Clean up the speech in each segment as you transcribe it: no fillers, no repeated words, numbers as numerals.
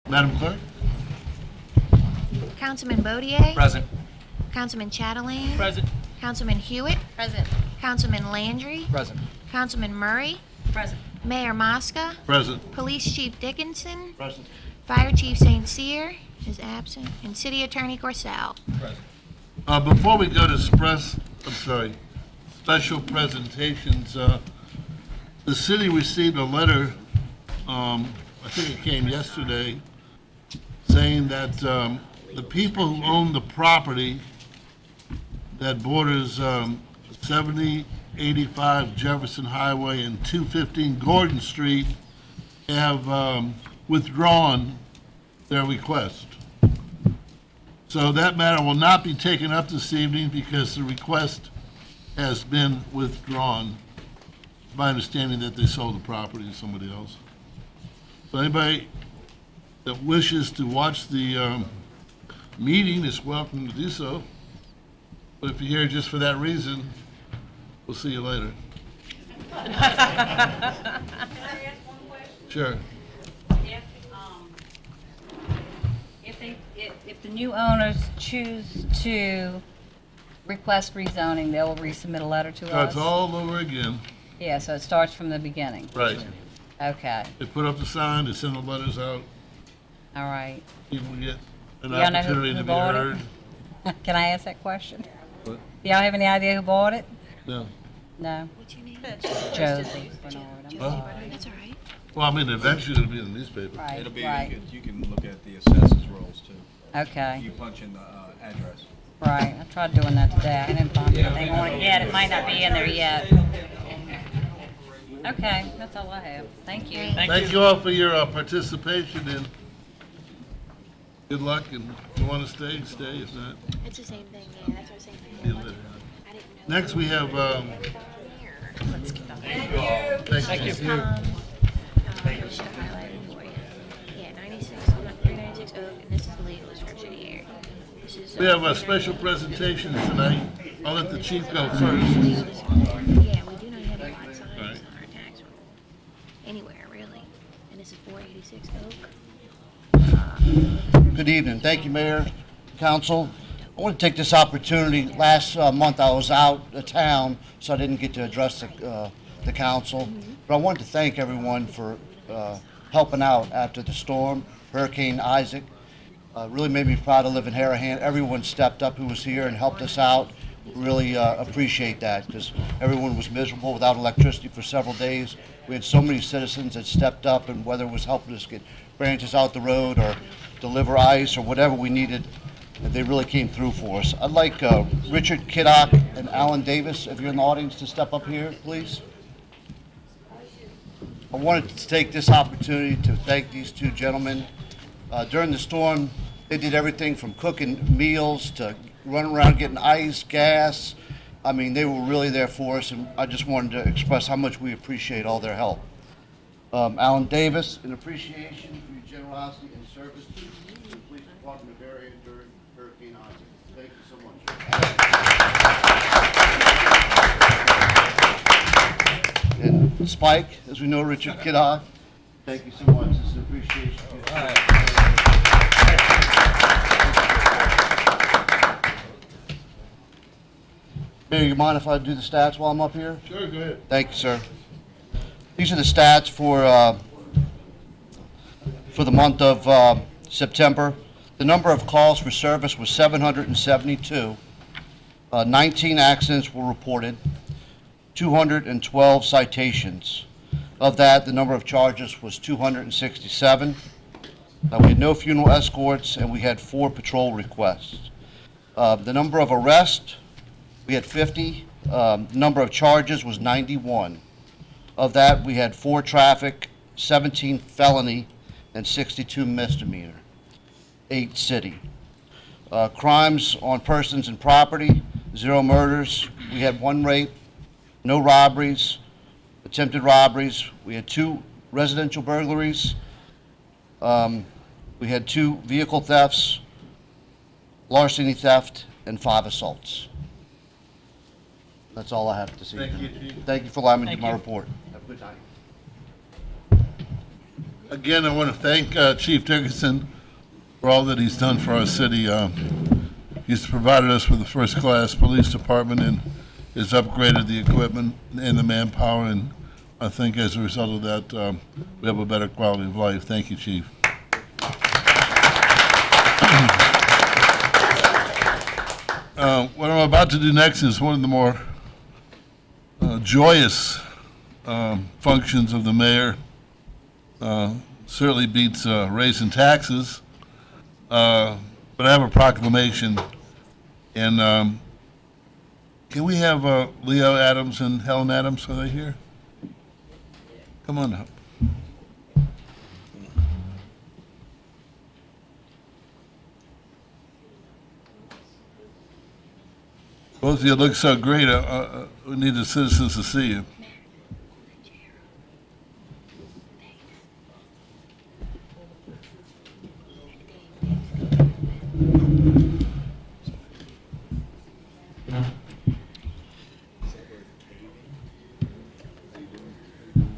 Madam Clerk? Councilman Bodier? Present. Councilman Chatelain? Present. Councilman Hewitt? Present. Councilman Landry? Present. Councilman Murray? Present. Mayor Mosca? Present. Police Chief Dickinson? Present. Fire Chief St. Cyr is absent. And City Attorney Corsell. Present. Before we go to special presentations, the city received a letter, I think it came yesterday, saying that the people who own the property that borders 7085 Jefferson Highway and 215 Gordon Street have withdrawn their request. So that matter will not be taken up this evening because the request has been withdrawn. It's my understanding that they sold the property to somebody else. So anybody that wishes to watch the meeting is welcome to do so. But if you're here just for that reason, we'll see you later. Can I ask one question? Sure. If the new owners choose to request rezoning, they will resubmit a letter to us? Starts all over again. Yeah, so it starts from the beginning. Right. Okay, They put up the sign, they send the letters out, all right. people get an You don't know opportunity who to be bought it? heard. Can I ask that question? What? Do y'all have any idea who bought it? No. No? What's your name? Josie Bernard. I'm Josie sorry. Bernard, that's all right. Well, I mean, eventually it'll be in the newspaper. Right, It'll be, right, you can look at the assessors rolls too. okay, You punch in the address. right. I tried doing that today. I didn't find anything on it yet. It might not be in there yet. Okay, that's all I have. Thank you. Thank you all for your participation, and good luck, and if you want to stay, stay, if not. It's the same thing, yeah, that's what I was saying. see you later. I didn't know. Next, we have, Let's get on. thank you. Just to highlight it for you. Yeah, 396 Oak, and this is the legal description here. This is, We have a special presentation tonight. I'll let the chief go first. legal description. Yeah, we do not have a lot of signs on Right. our tax roll. Anywhere, really. And this is 486 Oak. Good evening. Thank you, Mayor, Council. I want to take this opportunity. Last month I was out of town, so I didn't get to address the council. But I wanted to thank everyone for helping out after the storm, Hurricane Isaac. Really made me proud to live in Harahan. Everyone stepped up who was here and helped us out. Really appreciate that because everyone was miserable without electricity for several days. We had so many citizens that stepped up, and whether it was helping us get branches out the road or deliver ice or whatever we needed, they really came through for us. I'd like Richard Kiddock and Alan Davis, if you're in the audience, to step up here, please. I wanted to take this opportunity to thank these two gentlemen. During the storm, they did everything from cooking meals to running around getting ice, gas. I mean, they were really there for us, and I just wanted to express how much we appreciate all their help. Alan Davis, in appreciation for your generosity and service to the Police Department of Harahan during Hurricane Isaac. Thank you so much. And Spike, as we know, Richard Kiddock, thank you so much. This is appreciation. Mayor, you mind if I do the stats while I'm up here? Sure, go ahead. Thank you, sir. These are the stats for the month of September. The number of calls for service was 772. 19 accidents were reported. 212 citations. Of that, the number of charges was 267. We had no funeral escorts, and we had 4 patrol requests. The number of arrests, we had 50. The number of charges was 91. Of that, we had 4 traffic, 17 felony, and 62 misdemeanor. 8 city. Crimes on persons and property, 0 murders. We had 1 rape, no robberies, attempted robberies. We had 2 residential burglaries. We had 2 vehicle thefts, larceny theft, and 5 assaults. That's all I have to say. Thank you, Chief. Thank you for allowing me to do my report. Have a good night. Again, I want to thank Chief Dickinson for all that he's done for our city. He's provided us with a first-class police department and has upgraded the equipment and the manpower, and I think as a result of that, we have a better quality of life. Thank you, Chief. What I'm about to do next is one of the more joyous functions of the mayor. Certainly beats raising taxes, but I have a proclamation, and can we have Leo Adams and Helen Adams, are they here? Come on up. Both of you look so great. We need the citizens to see you.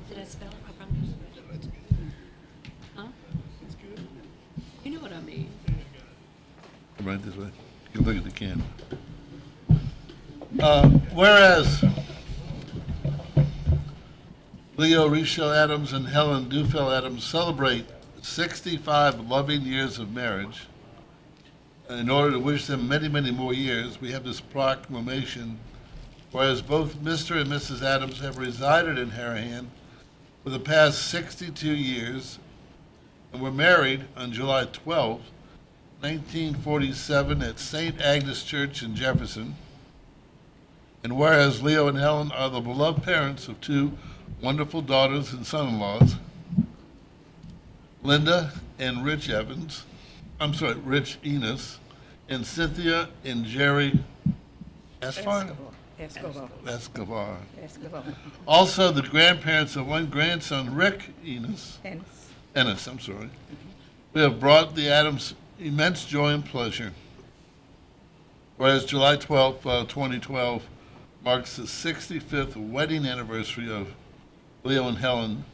Did I spell it wrong? Huh? You know what I mean. Right this way. You can look at the camera. Whereas Leo Risho Adams and Helen Dufel Adams celebrate 65 loving years of marriage, and in order to wish them many, many more years, we have this proclamation. Whereas both Mr. and Mrs. Adams have resided in Harahan for the past 62 years and were married on July 12, 1947 at St. Agnes Church in Jefferson. And whereas Leo and Helen are the beloved parents of two wonderful daughters and son-in-laws, Linda and Rich Rich Enos, and Cynthia and Jerry Escobar. Also the grandparents of one grandson, Rick Ennis. We have brought the Adams immense joy and pleasure. Whereas July 12, 2012 marks the 65th wedding anniversary of Leo and Helen,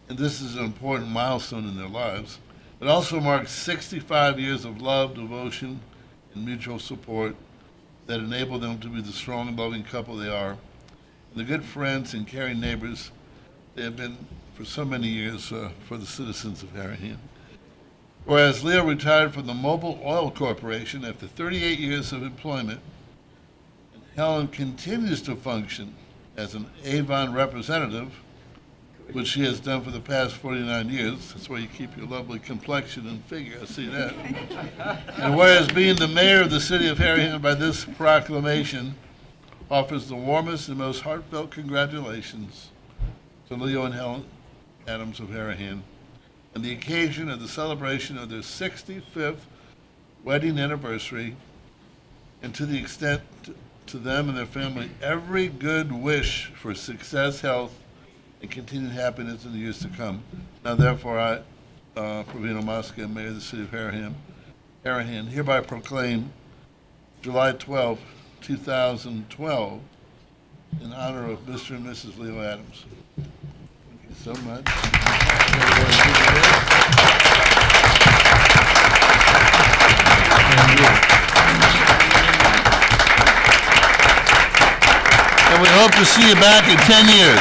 and this is an important milestone in their lives. It also marks 65 years of love, devotion, and mutual support that enable them to be the strong and loving couple they are, and the good friends and caring neighbors they have been for so many years for the citizens of Harahan. Whereas Leo retired from the Mobil Oil Corporation after 38 years of employment, and Helen continues to function as an Avon representative, which she has done for the past 49 years. That's why you keep your lovely complexion and figure, I see that. And whereas being the mayor of the city of Harahan by this proclamation offers the warmest and most heartfelt congratulations to Leo and Helen Adams of Harahan on the occasion of the celebration of their 65th wedding anniversary, and to the extent to them and their family every good wish for success, health, and continued happiness in the years to come. Now therefore I, Pravino Mosca, Mayor of the City of Harahan, hereby proclaim July 12, 2012 in honor of Mr. and Mrs. Leo Adams. Thank you so much. And we hope to see you back in 10 years.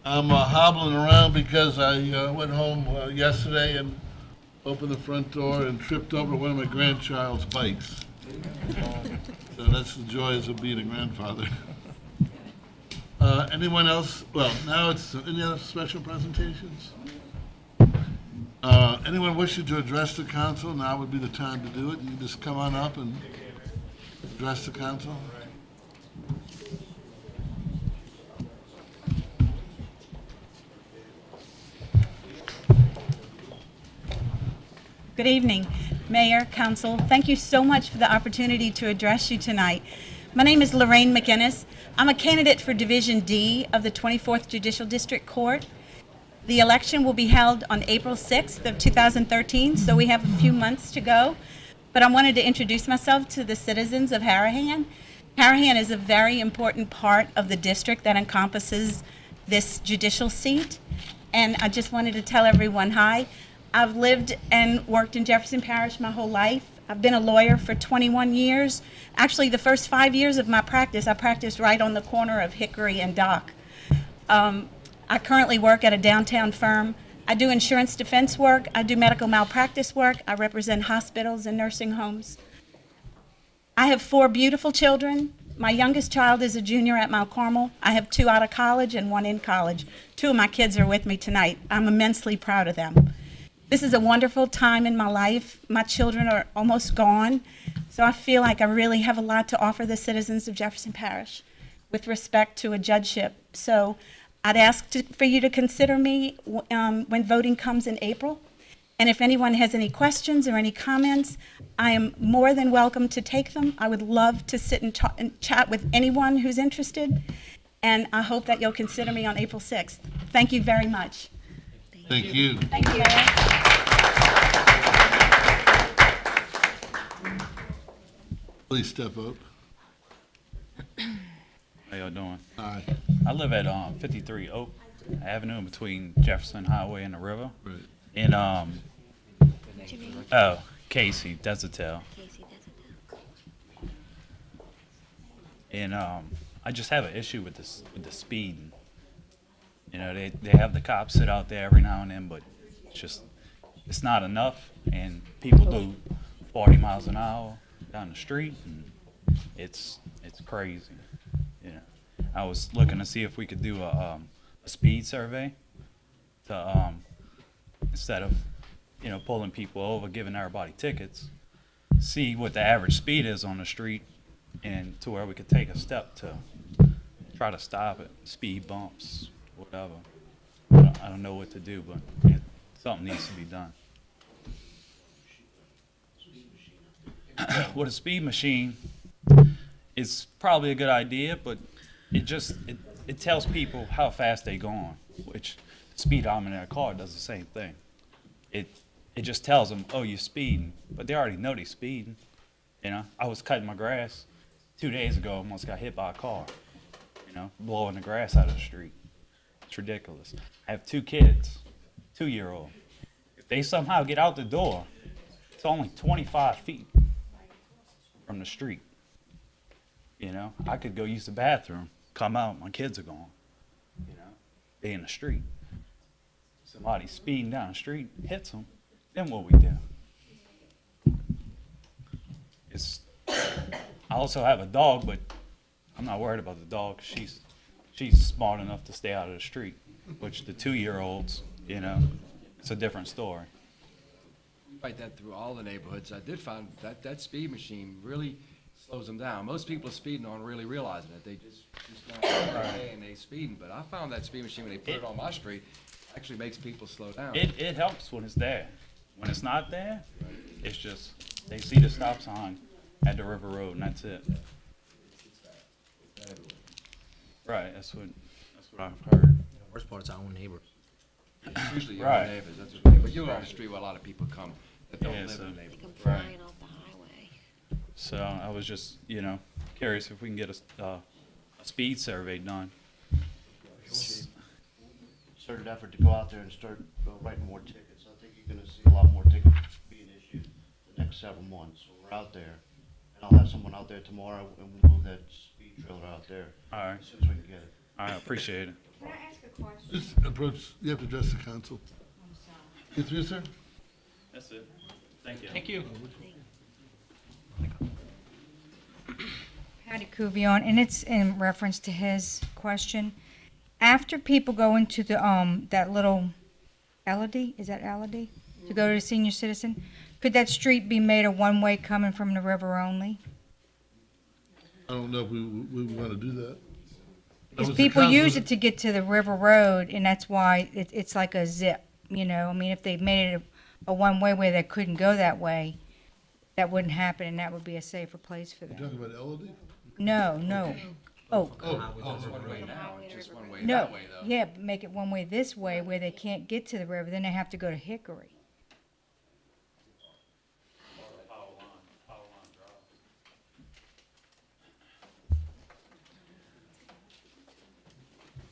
I'm hobbling around because I went home yesterday and opened the front door and tripped over one of my grandchild's bikes. So that's the joys of being a grandfather. Anyone else? Well, now it's any other special presentations? Anyone wishing to address the council, now would be the time to do it. You can just come on up and address the council. Good evening, Mayor, Council. Thank you so much for the opportunity to address you tonight. My name is Lorraine McInnes. I'm a candidate for Division D of the 24th Judicial District Court. The election will be held on April 6th of 2013, so we have a few months to go. But I wanted to introduce myself to the citizens of Harahan. Harahan is a very important part of the district that encompasses this judicial seat. And I just wanted to tell everyone hi. I've lived and worked in Jefferson Parish my whole life. I've been a lawyer for 21 years. Actually, the first 5 years of my practice, I practiced right on the corner of Hickory and Dock. I currently work at a downtown firm. I do insurance defense work. I do medical malpractice work. I represent hospitals and nursing homes. I have 4 beautiful children. My youngest child is a junior at Mount Carmel. I have 2 out of college and 1 in college. 2 of my kids are with me tonight. I'm immensely proud of them. This is a wonderful time in my life. My children are almost gone, so I feel like I really have a lot to offer the citizens of Jefferson Parish with respect to a judgeship. So I'd ask for you to consider me when voting comes in April. And if anyone has any questions or any comments, I am more than welcome to take them. I would love to sit and chat with anyone who's interested, and I hope that you'll consider me on April 6th. Thank you very much. Thank you. Thank you. Please step up. How y'all doing? Aye. I live at 53 Oak Avenue between Jefferson Highway and the river. Right. And Casey Desatel. And I just have an issue with this the speeding. You know, they have the cops sit out there every now and then, but it's not enough, and people do 40 miles an hour down the street, and it's crazy. You know, I was looking to see if we could do a speed survey to instead of pulling people over, giving everybody tickets, see what the average speed is on the street, and to where we could take a step to try to stop it, speed bumps, whatever. I don't know what to do, but something needs to be done. With a speed machine, it's probably a good idea, but it tells people how fast they're going, which the speedometer in their car does the same thing. It just tells them, oh, you're speeding, but they already know they're speeding. You know, I was cutting my grass 2 days ago, almost got hit by a car, blowing the grass out of the street. It's ridiculous. I have 2 kids, 2-year-old. If they somehow get out the door, it's only 25 feet from the street. I could go use the bathroom, come out, my kids are gone. They in the street. Somebody speeding down the street, hits them, then what we do? I also have a dog, but I'm not worried about the dog. She's smart enough to stay out of the street, which the 2-year-olds, it's a different story. We fight that through all the neighborhoods. I did find that speed machine really slows them down. Most people are speeding on really realizing it. They just going away and they speeding. But I found that speed machine when they put it on my street actually makes people slow down. It helps when it's there. When it's not there, it's just they see the stop sign at the River Road and that's it. Right, that's what I've heard. Worst part is our own neighbor. It's usually your Right. neighbors. That's what they, but you're on the street where a lot of people come that don't Yeah, live so- in the They neighborhood. come flying off the highway. So I was just, curious if we can get a speed survey done. Concerted effort to go out there and start writing more tickets. I think you're gonna see a lot more tickets being issued the next several months. So we're out there, and I'll have someone out there tomorrow, and we'll move that speed trailer out there All right, as soon as we can get it. I appreciate it. Can I ask a question? Just approach, you have to address the council. Yes, yes, sir? That's it. Thank you. Thank you. Patty Cuvion, and it's in reference to his question. After people go into the, that little Elodie, is that Elodie? To go to the senior citizen, could that street be made a one-way coming from the river only? I don't know if we want to do that. That Because was the people use council- it to get to the river road, and that's why it's like a zip, I mean, if they made it a one-way where they couldn't go that way, that wouldn't happen, and that would be a safer place for You them. talking about Elodie? No, Oak. It's one way now, it's just one way No, that way, though. yeah, make it one way this way where they can't get to the river, then they have to go to Hickory.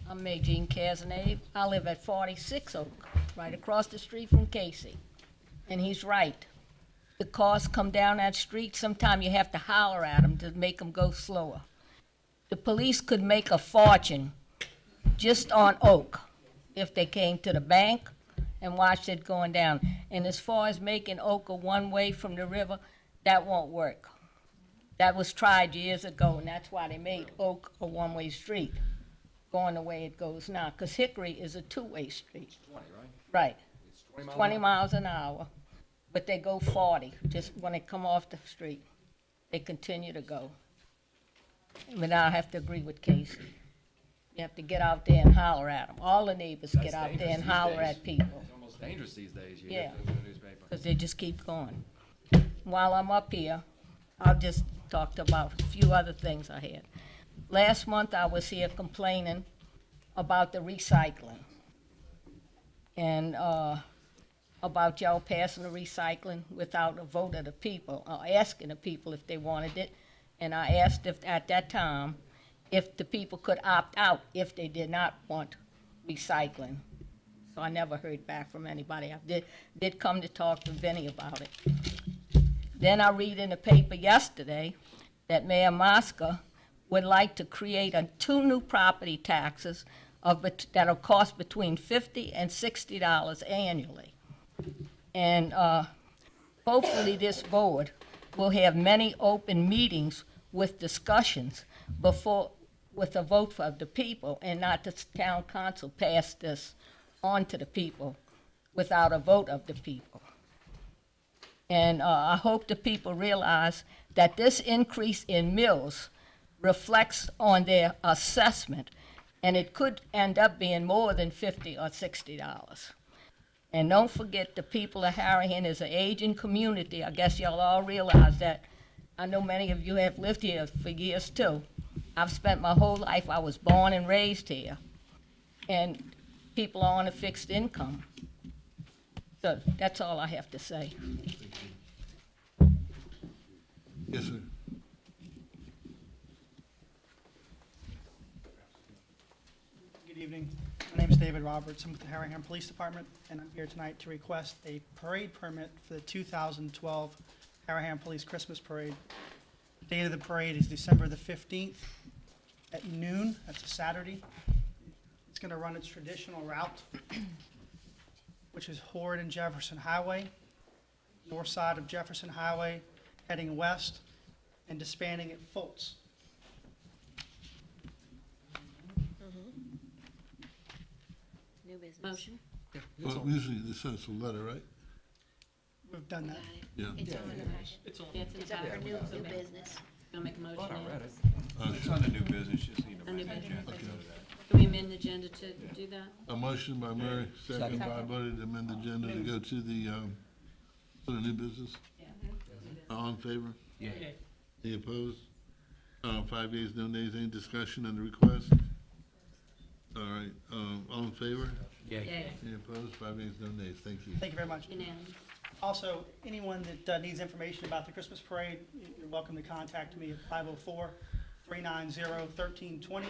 I'm Jean Cazenave. I live at 46 Oak, right across the street from Casey. And he's right. The cars come down that street, sometimes you have to holler at them to make them go slower. The police could make a fortune just on Oak if they came to the bank and watched it going down. And as far as making Oak a one-way from the river, that won't work. That was tried years ago, and that's why they made Oak a one-way street, going the way it goes now, because Hickory is a two-way street. 20, right? Right, It's 20 miles. 20 miles an hour, but they go 40, just when they come off the street. They continue to go. But I have to agree with Casey. You have to get out there and holler at them. All the neighbors That's get out there dangerous and these holler days. at people, It's almost dangerous these days, you Yeah. get those in the newspaper. because they just keep going. While I'm up here, I'll just talk about a few other things I had. Last month, I was here complaining about the recycling and about y'all passing the recycling without a vote of the people, asking the people if they wanted it. And I asked if, at that time, if the people could opt out if they did not want recycling. So I never heard back from anybody. I did come to talk to Vinnie about it. Then I read in the paper yesterday that Mayor Mosca would like to create two new property taxes that'll cost between $50 and $60 annually. And hopefully this board will have many open meetings with discussions with a vote of the people, and not the town council pass this on to the people without a vote of the people. And I hope the people realize that this increase in mills reflects on their assessment, and it could end up being more than $50 or $60. And don't forget, the people of Harahan is an aging community. I guess y'all all realize that. I know many of you have lived here for years too. I've spent my whole life, I was born and raised here. And people are on a fixed income. So that's all I have to say. Yes, sir. Good evening. My name is David Roberts. I'm with the Harahan Police Department, and I'm here tonight to request a parade permit for the 2012 Harahan Police Christmas Parade. The date of the parade is December the 15th at noon. That's a Saturday. It's going to run its traditional route, which is Horde and Jefferson Highway, north side of Jefferson Highway, heading west and disbanding at Fultz. New business. Motion? Well, usually this says a letter, right? We've done that. Yeah. It's on the motion. It's up for new business. Gonna make a motion Thought I now? read it. It's on the new business, just need On new to business? mention. Can we amend the agenda to do that? A motion by Murray, second by Buddy to amend the agenda to go to the new business. All in favor? Yeah. Any opposed? 5 yeas, no nays, any discussion on the request? All right, all in favor? Yay. Any opposed? 5 yeas, no nays, thank you. Thank you very much. Unanimous. Also, anyone that needs information about the Christmas parade, you're welcome to contact me at 504-390-1320.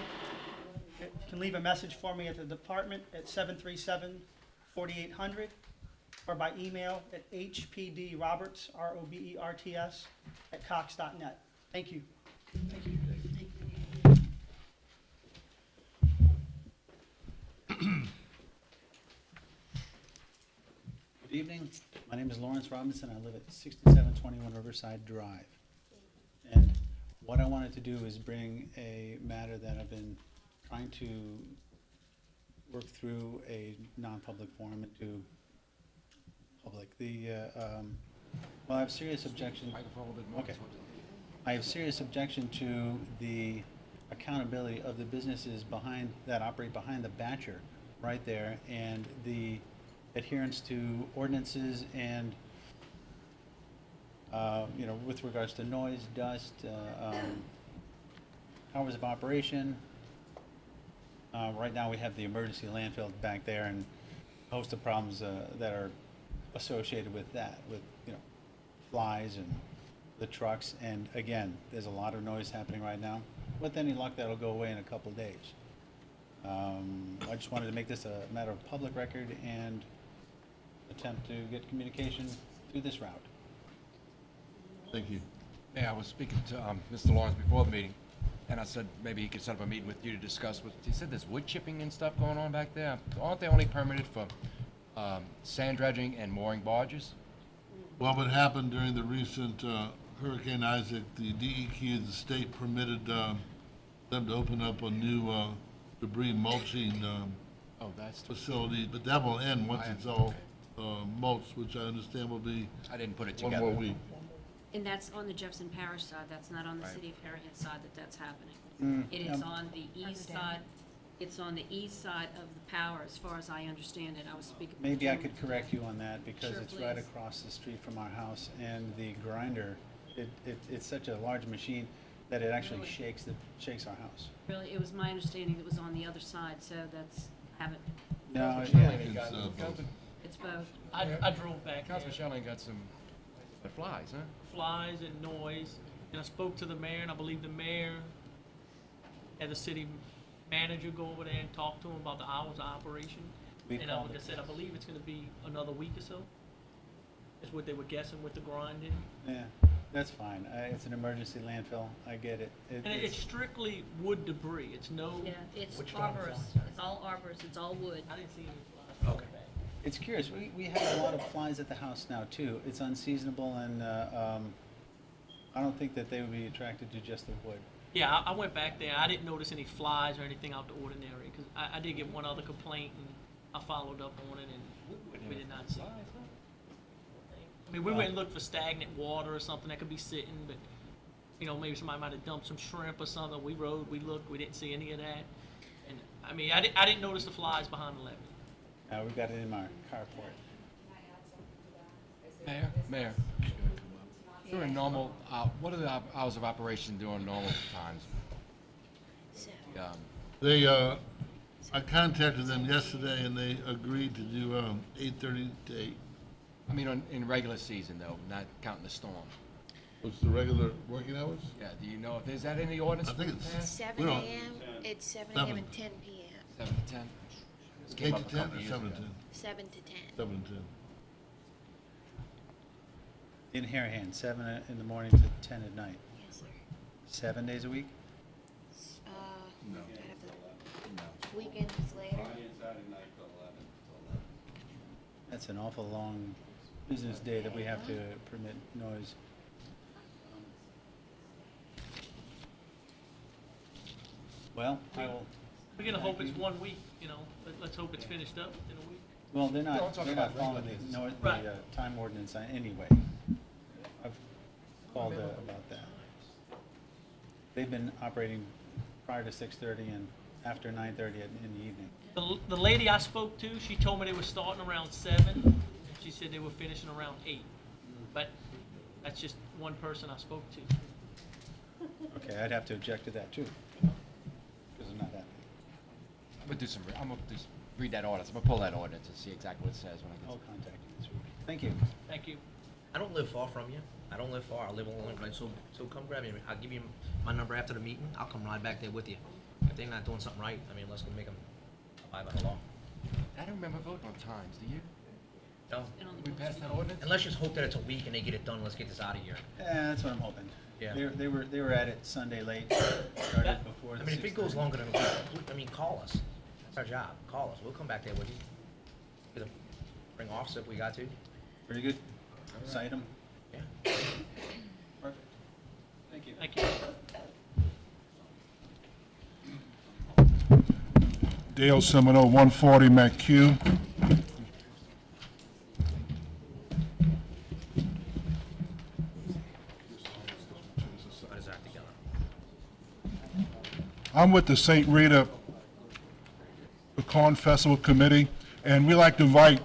You can leave a message for me at the department at 737-4800, or by email at hpdroberts, ROBERTS, @cox.net. Thank you. Good evening. My name is Lawrence Robinson. I live at 6721 Riverside Drive. And what I wanted to do is bring a matter that I've been trying to work through a non-public forum into public. Well, I have serious objection. Microphone a little bit more. Okay. I have serious objection to the accountability of the businesses that operate behind the Batcher right there, and the adherence to ordinances and, with regards to noise, dust, hours of operation. Right now, we have the emergency landfill back there and a host of problems that are associated with that, with, you know, flies and the trucks. And again, there's a lot of noise happening right now. With any luck, that'll go away in a couple of days. I just wanted to make this a matter of public record and attempt to get communication through this route. Thank you. Yeah, I was speaking to Mr. Lawrence before the meeting, and I said maybe he could set up a meeting with you to discuss what, he said there's wood chipping and stuff going on back there. Aren't they only permitted for sand dredging and mooring barges? Well, what happened during the recent Hurricane Isaac, the DEQ, the state permitted them to open up a new debris mulching Oh, that's, facility, but that will end once it's all mulched, which I understand will be I didn't put it one together. more week. And that's on the Jefferson Parish side, that's not on the Right. city of Harahan side that that's happening. It yeah. is on the east side, it's on the east side of the power, as far as I understand it, I was speaking. with Maybe I Jim. could correct you on that, because Sure, it's right please. across the street from our house, and the grinder, it's such a large machine that it actually Really? shakes our house. Really, it was my understanding it was on the other side, so that's, haven't, No, Councilman yeah, Schilling got- It's, Councilman- it's both. I drove back there, Councilman Schilling got some flies, huh? flies and noise, and I spoke to the mayor, and I believe the mayor had the city manager go over there and talk to him about the hours of operation. We And called like I it. said, I believe it's gonna be another week or so. Is what they were guessing with the grinding. Yeah, that's fine. It's an emergency landfill. I get it. And it's strictly wood debris, it's no, Yeah, it's Which one? arborist, it's all arborist, it's all wood. I didn't see any flies. Okay. It's curious. We have a lot of flies at the house now too. It's unseasonable, and I don't think that they would be attracted to just the wood. Yeah, I went back there, I didn't notice any flies or anything out the ordinary, cause I did get one other complaint, and I followed up on it, and we did not see. I mean, we went and looked for stagnant water or something that could be sitting, but, you know, maybe somebody might have dumped some shrimp or something. We rode, we looked, we didn't see any of that. And, I mean, I didn't notice the flies behind the levee. We've got it in our carport. Mayor, during normal, what are the hours of operation during normal times? They, I contacted them yesterday and they agreed to do 8:30 to 8. I mean, in regular season though, not counting the storm. What's the regular working hours? Yeah, do you know if there's that in the ordinance? I think for the it's past? 7 We don't- AM, it's 7 7. AM and 10 PM, 7 to 10? This came 8 up to a 10 couple or years 7 to ago. 10? 7 to 10. 7 to 10. In Harahan, 7 in the morning to 10 at night. Yes, sir. 7 days a week? I'd have to, weekends later. That's an awful long business day that we have to permit noise. Well, I will, We're gonna hope it's 1 week, you know, let's hope it's finished up in a week. well, they're No, I'm not, talking they're not about following regular the, no, Right. the time ordinance anyway. I've called about that. They've been operating prior to 6:30 and after 9:30 in the evening. The lady I spoke to, she told me they were starting around 7, and she said they were finishing around 8. But that's just one person I spoke to. Okay, I'd have to object to that too, because it's not that. I'm gonna read that ordinance, I'm gonna pull that ordinance and see exactly what it says when I get I'll contact you this week. Thank you. Thank you. I don't live far from you. I don't live far. I live on Link Lane, so come grab me. I'll give you my number after the meeting. I'll come right back there with you. If they're not doing something right, I mean, let's go make them abide by the law. I don't remember voting on times, do you? No? We passed that ordinance? And let's just hope that it's a week and they get it done. Let's get this out of here. Yeah, that's what I'm hoping. Yeah. They were at it Sunday late, started before the I mean, if it goes 6:30. longer than a week, I mean, call us. That's our job. Call us. We'll come back there with you. Get 'em- Bring officer if we got to. Very good. Cite 'em. Yeah. Perfect. Thank you. Thank you. Dale Seminole, 140 McHugh. How does that together? I'm with the St. Rita Pecan Festival Committee, and we like to invite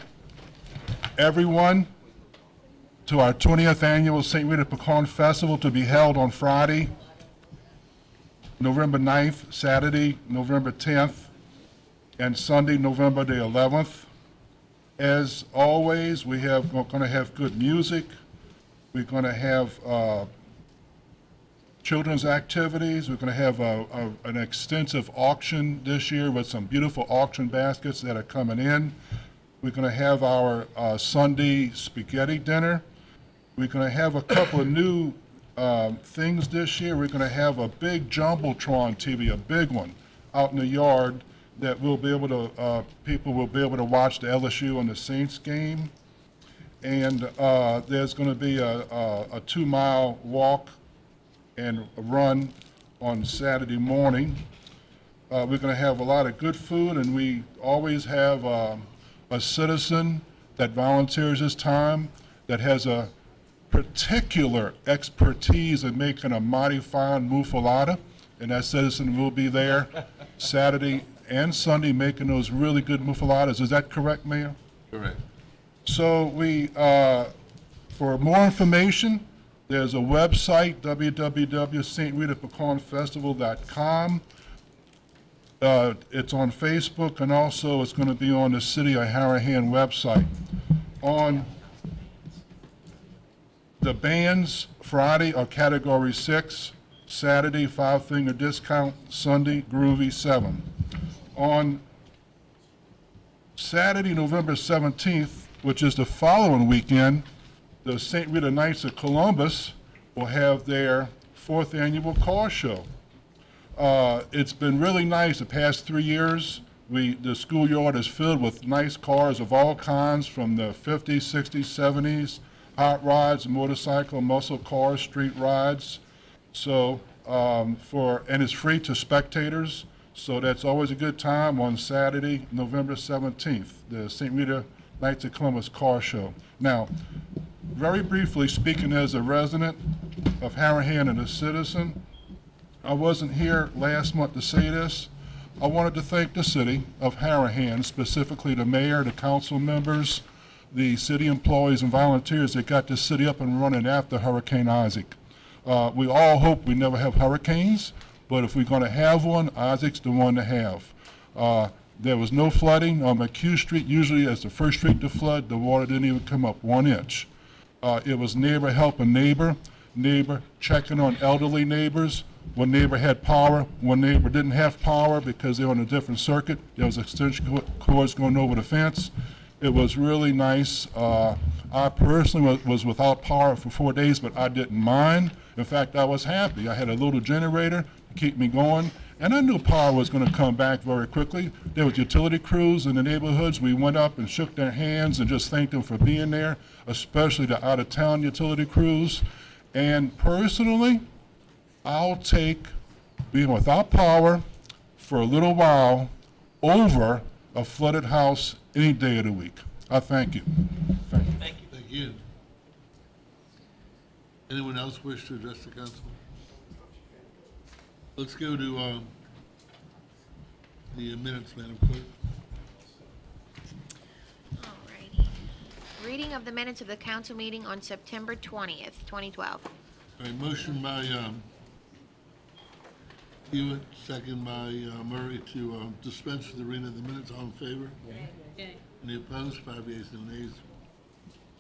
everyone to our 20th annual St. Rita Pecan Festival to be held on Friday, November 9th, Saturday, November 10th, and Sunday, November the 11th. As always, we're going to have good music. We're going to have children's activities. We're going to have an extensive auction this year with some beautiful auction baskets that are coming in. We're going to have our Sunday spaghetti dinner. We're going to have a couple of new things this year. We're going to have a big Jumbotron TV, a big one, out in the yard that we'll be able to, people will be able to watch the LSU and the Saints game. And there's going to be a 2-mile walk and run on Saturday morning. We're going to have a lot of good food, and we always have a citizen that volunteers his time that has a particular expertise in making a mighty fine muffalata, and that citizen will be there Saturday and Sunday making those really good muffaladas. Is that correct, Mayor? Correct. So we, for more information, there's a website, www.stritapecanfestival.com. It's on Facebook, and also it's going to be on the City of Harahan website. On the bands, Friday are Category 6, Saturday, 5-finger discount, Sunday, Groovy 7. On Saturday, November 17th, which is the following weekend, the St. Rita Knights of Columbus will have their 4th annual car show. It's been really nice the past 3 years. The schoolyard is filled with nice cars of all kinds, from the 50s, 60s, 70s, hot rods, motorcycle, muscle cars, street rides. So, and it's free to spectators. So that's always a good time on Saturday, November 17th, the St. Rita Knights of Columbus car show. Now, very briefly, speaking as a resident of Harahan and a citizen, I wasn't here last month to say this. I wanted to thank the city of Harahan, specifically the mayor, the council members, the city employees and volunteers that got this city up and running after Hurricane Isaac. We all hope we never have hurricanes, but if we're going to have one, Isaac's the one to have. There was no flooding on McHugh Street. Usually as the first street to flood, the water didn't even come up 1 inch. It was neighbor helping neighbor, neighbor checking on elderly neighbors. One neighbor had power, one neighbor didn't have power because they were on a different circuit. There was extension cords going over the fence. It was really nice. I personally was without power for 4 days, but I didn't mind. In fact, I was happy. I had a little generator to keep me going, and I knew power was going to come back very quickly. There was utility crews in the neighborhoods. We went up and shook their hands and just thanked them for being there, especially the out-of-town utility crews. And personally, I'll take being without power for a little while over a flooded house any day of the week. I thank you. Thank you. Thank you. Anyone else wish to address the council? Let's go to the minutes, Madam Clerk. Alrighty. Reading of the minutes of the council meeting on September 20th, 2012. All right, motion by Hewitt, second by Murray to dispense with the reading of the minutes. All in favor? Yay. Any opposed? 5 yeas, no nays.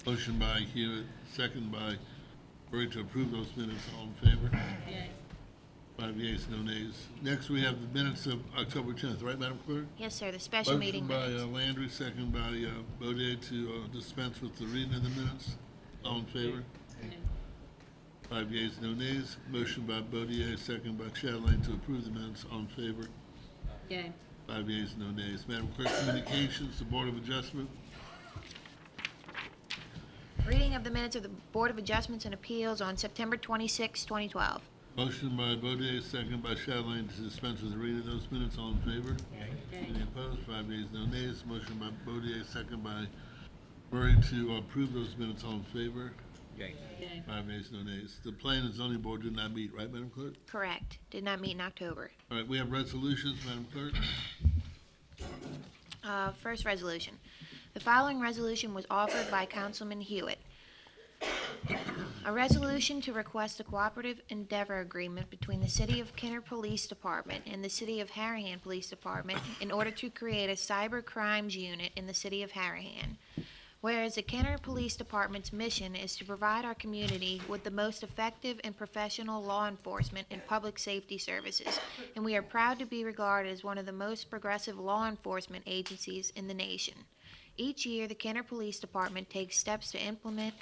Motion by Hewitt, second by Murray to approve those minutes. All in favor? Yay. 5 yeas, no nays. Next, we have the minutes of October 10th, right, Madam Clerk? Yes, sir, the special meeting minutes. Motion by Landry, second by Baudet to dispense with the reading of the minutes. All in favor? 5 yeas, no nays. Motion by Baudet, second by Chatelain to approve the minutes. All in favor? Yay. 5 yeas, no nays. Madam Clerk, communications, the Board of Adjustment. Reading of the minutes of the Board of Adjustments and Appeals on September 26, 2012. Motion by Baudet, second by Chatelain to dispense with the reading of those minutes. All in favor? Any opposed? 5 yeas, no nays. Motion by Baudet, second by Murray to approve those minutes. All in favor? Yay. 5 yeas, no nays. The Planning and Zoning Board did not meet, right, Madam Clerk? Correct. Did not meet in October. All right, we have resolutions, Madam Clerk. First resolution. The following resolution was offered by Councilman Hewitt. A resolution to request a cooperative endeavor agreement between the City of Kenner Police Department and the City of Harahan Police Department in order to create a cyber crimes unit in the City of Harahan. Whereas the Kenner Police Department's mission is to provide our community with the most effective and professional law enforcement and public safety services, and we are proud to be regarded as one of the most progressive law enforcement agencies in the nation. Each year, the Kenner Police Department takes steps to implement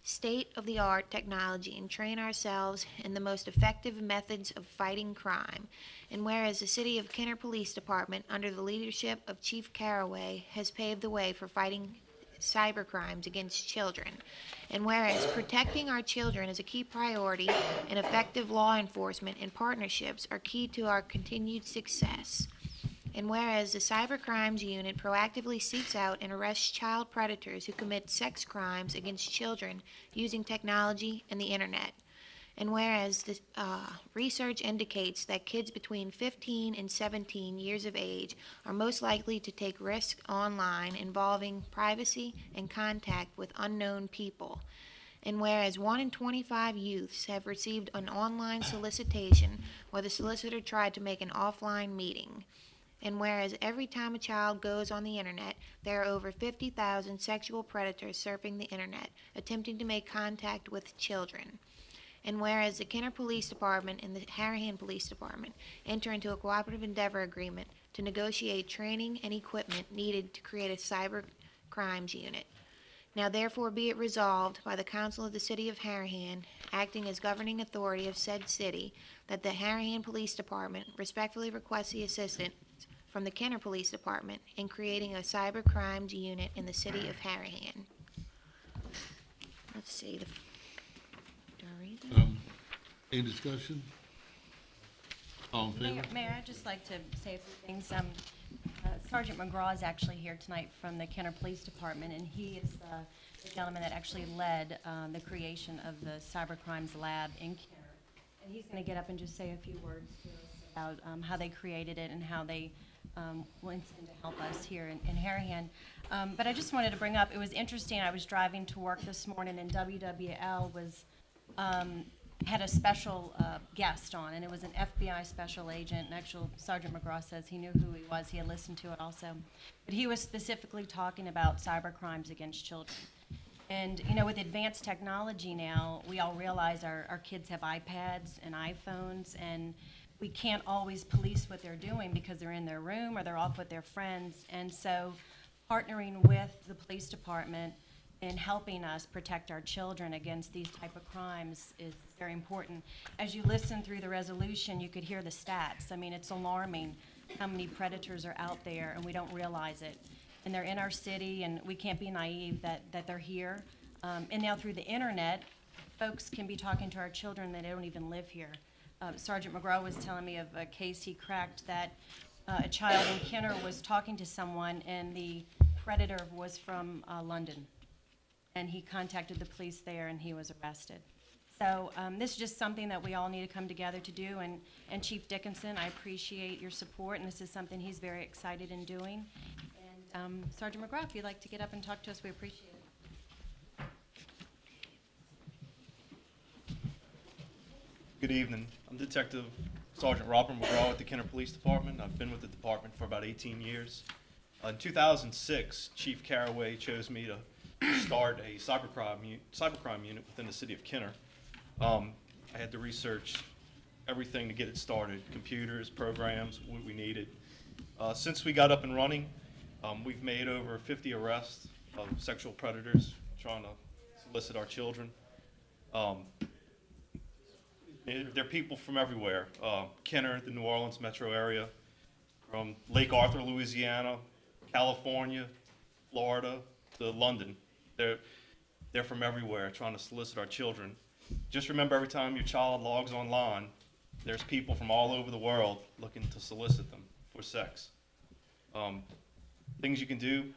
state-of-the-art technology and train ourselves in the most effective methods of fighting crime. And whereas the City of Kenner Police Department, under the leadership of Chief Caraway, has paved the way for fighting cyber crimes against children. And whereas protecting our children is a key priority and effective law enforcement and partnerships are key to our continued success. And whereas the Cyber Crimes Unit proactively seeks out and arrests child predators who commit sex crimes against children using technology and the internet. And whereas the research indicates that kids between 15 and 17 years of age are most likely to take risks online involving privacy and contact with unknown people. And whereas 1 in 25 youths have received an online solicitation where the solicitor tried to make an offline meeting. And whereas every time a child goes on the internet, there are over 50,000 sexual predators surfing the internet, attempting to make contact with children. And whereas the Kenner Police Department and the Harahan Police Department enter into a cooperative endeavor agreement to negotiate training and equipment needed to create a cyber crimes unit. Now therefore be it resolved by the Council of the City of Harahan, acting as governing authority of said city, that the Harahan Police Department respectfully requests the assistance from the Kenner Police Department in creating a cyber crimes unit in the City of Harahan. Let's see, do I read that? Any discussion? All in favor? Mayor, I'd just like to say a few things. Sergeant McGraw is actually here tonight from the Kenner Police Department, and he is the gentleman that actually led the creation of the Cyber Crimes Lab in Kenner. And he's going to get up and just say a few words to us about how they created it and how they will intend to help us here in Harahan. But I just wanted to bring up, it was interesting, I was driving to work this morning and WWL was had a special guest on, and it was an FBI special agent, and actually Sergeant McGraw says he knew who he was, he had listened to it also. But he was specifically talking about cyber crimes against children. And, you know, with advanced technology now, we all realize our kids have iPads and iPhones, and we can't always police what they're doing because they're in their room or they're off with their friends. And so partnering with the police department and helping us protect our children against these type of crimes is very important. As you listen through the resolution, you could hear the stats. I mean, it's alarming how many predators are out there and we don't realize it. And they're in our city, and we can't be naive that they're here. And now through the internet, folks can be talking to our children that don't even live here. Sergeant McGraw was telling me of a case he cracked that a child in Kenner was talking to someone, and the predator was from London. And he contacted the police there, and he was arrested. So this is just something that we all need to come together to do. And Chief Dickinson, I appreciate your support, and this is something he's very excited in doing. And Sergeant McGraw, if you'd like to get up and talk to us, we appreciate it. Good evening. I'm Detective Sergeant Robert McGraw with the Kenner Police Department. I've been with the department for about 18 years. In 2006, Chief Caraway chose me to start a cybercrime unit within the city of Kenner. I had to research everything to get it started, computers, programs, what we needed. Since we got up and running, we've made over 50 arrests of sexual predators trying to solicit our children. They're people from everywhere. Kenner, the New Orleans metro area, from Lake Arthur, Louisiana, California, Florida, to London. They're from everywhere trying to solicit our children. Just remember, every time your child logs online, there's people from all over the world looking to solicit them for sex. Things you can do,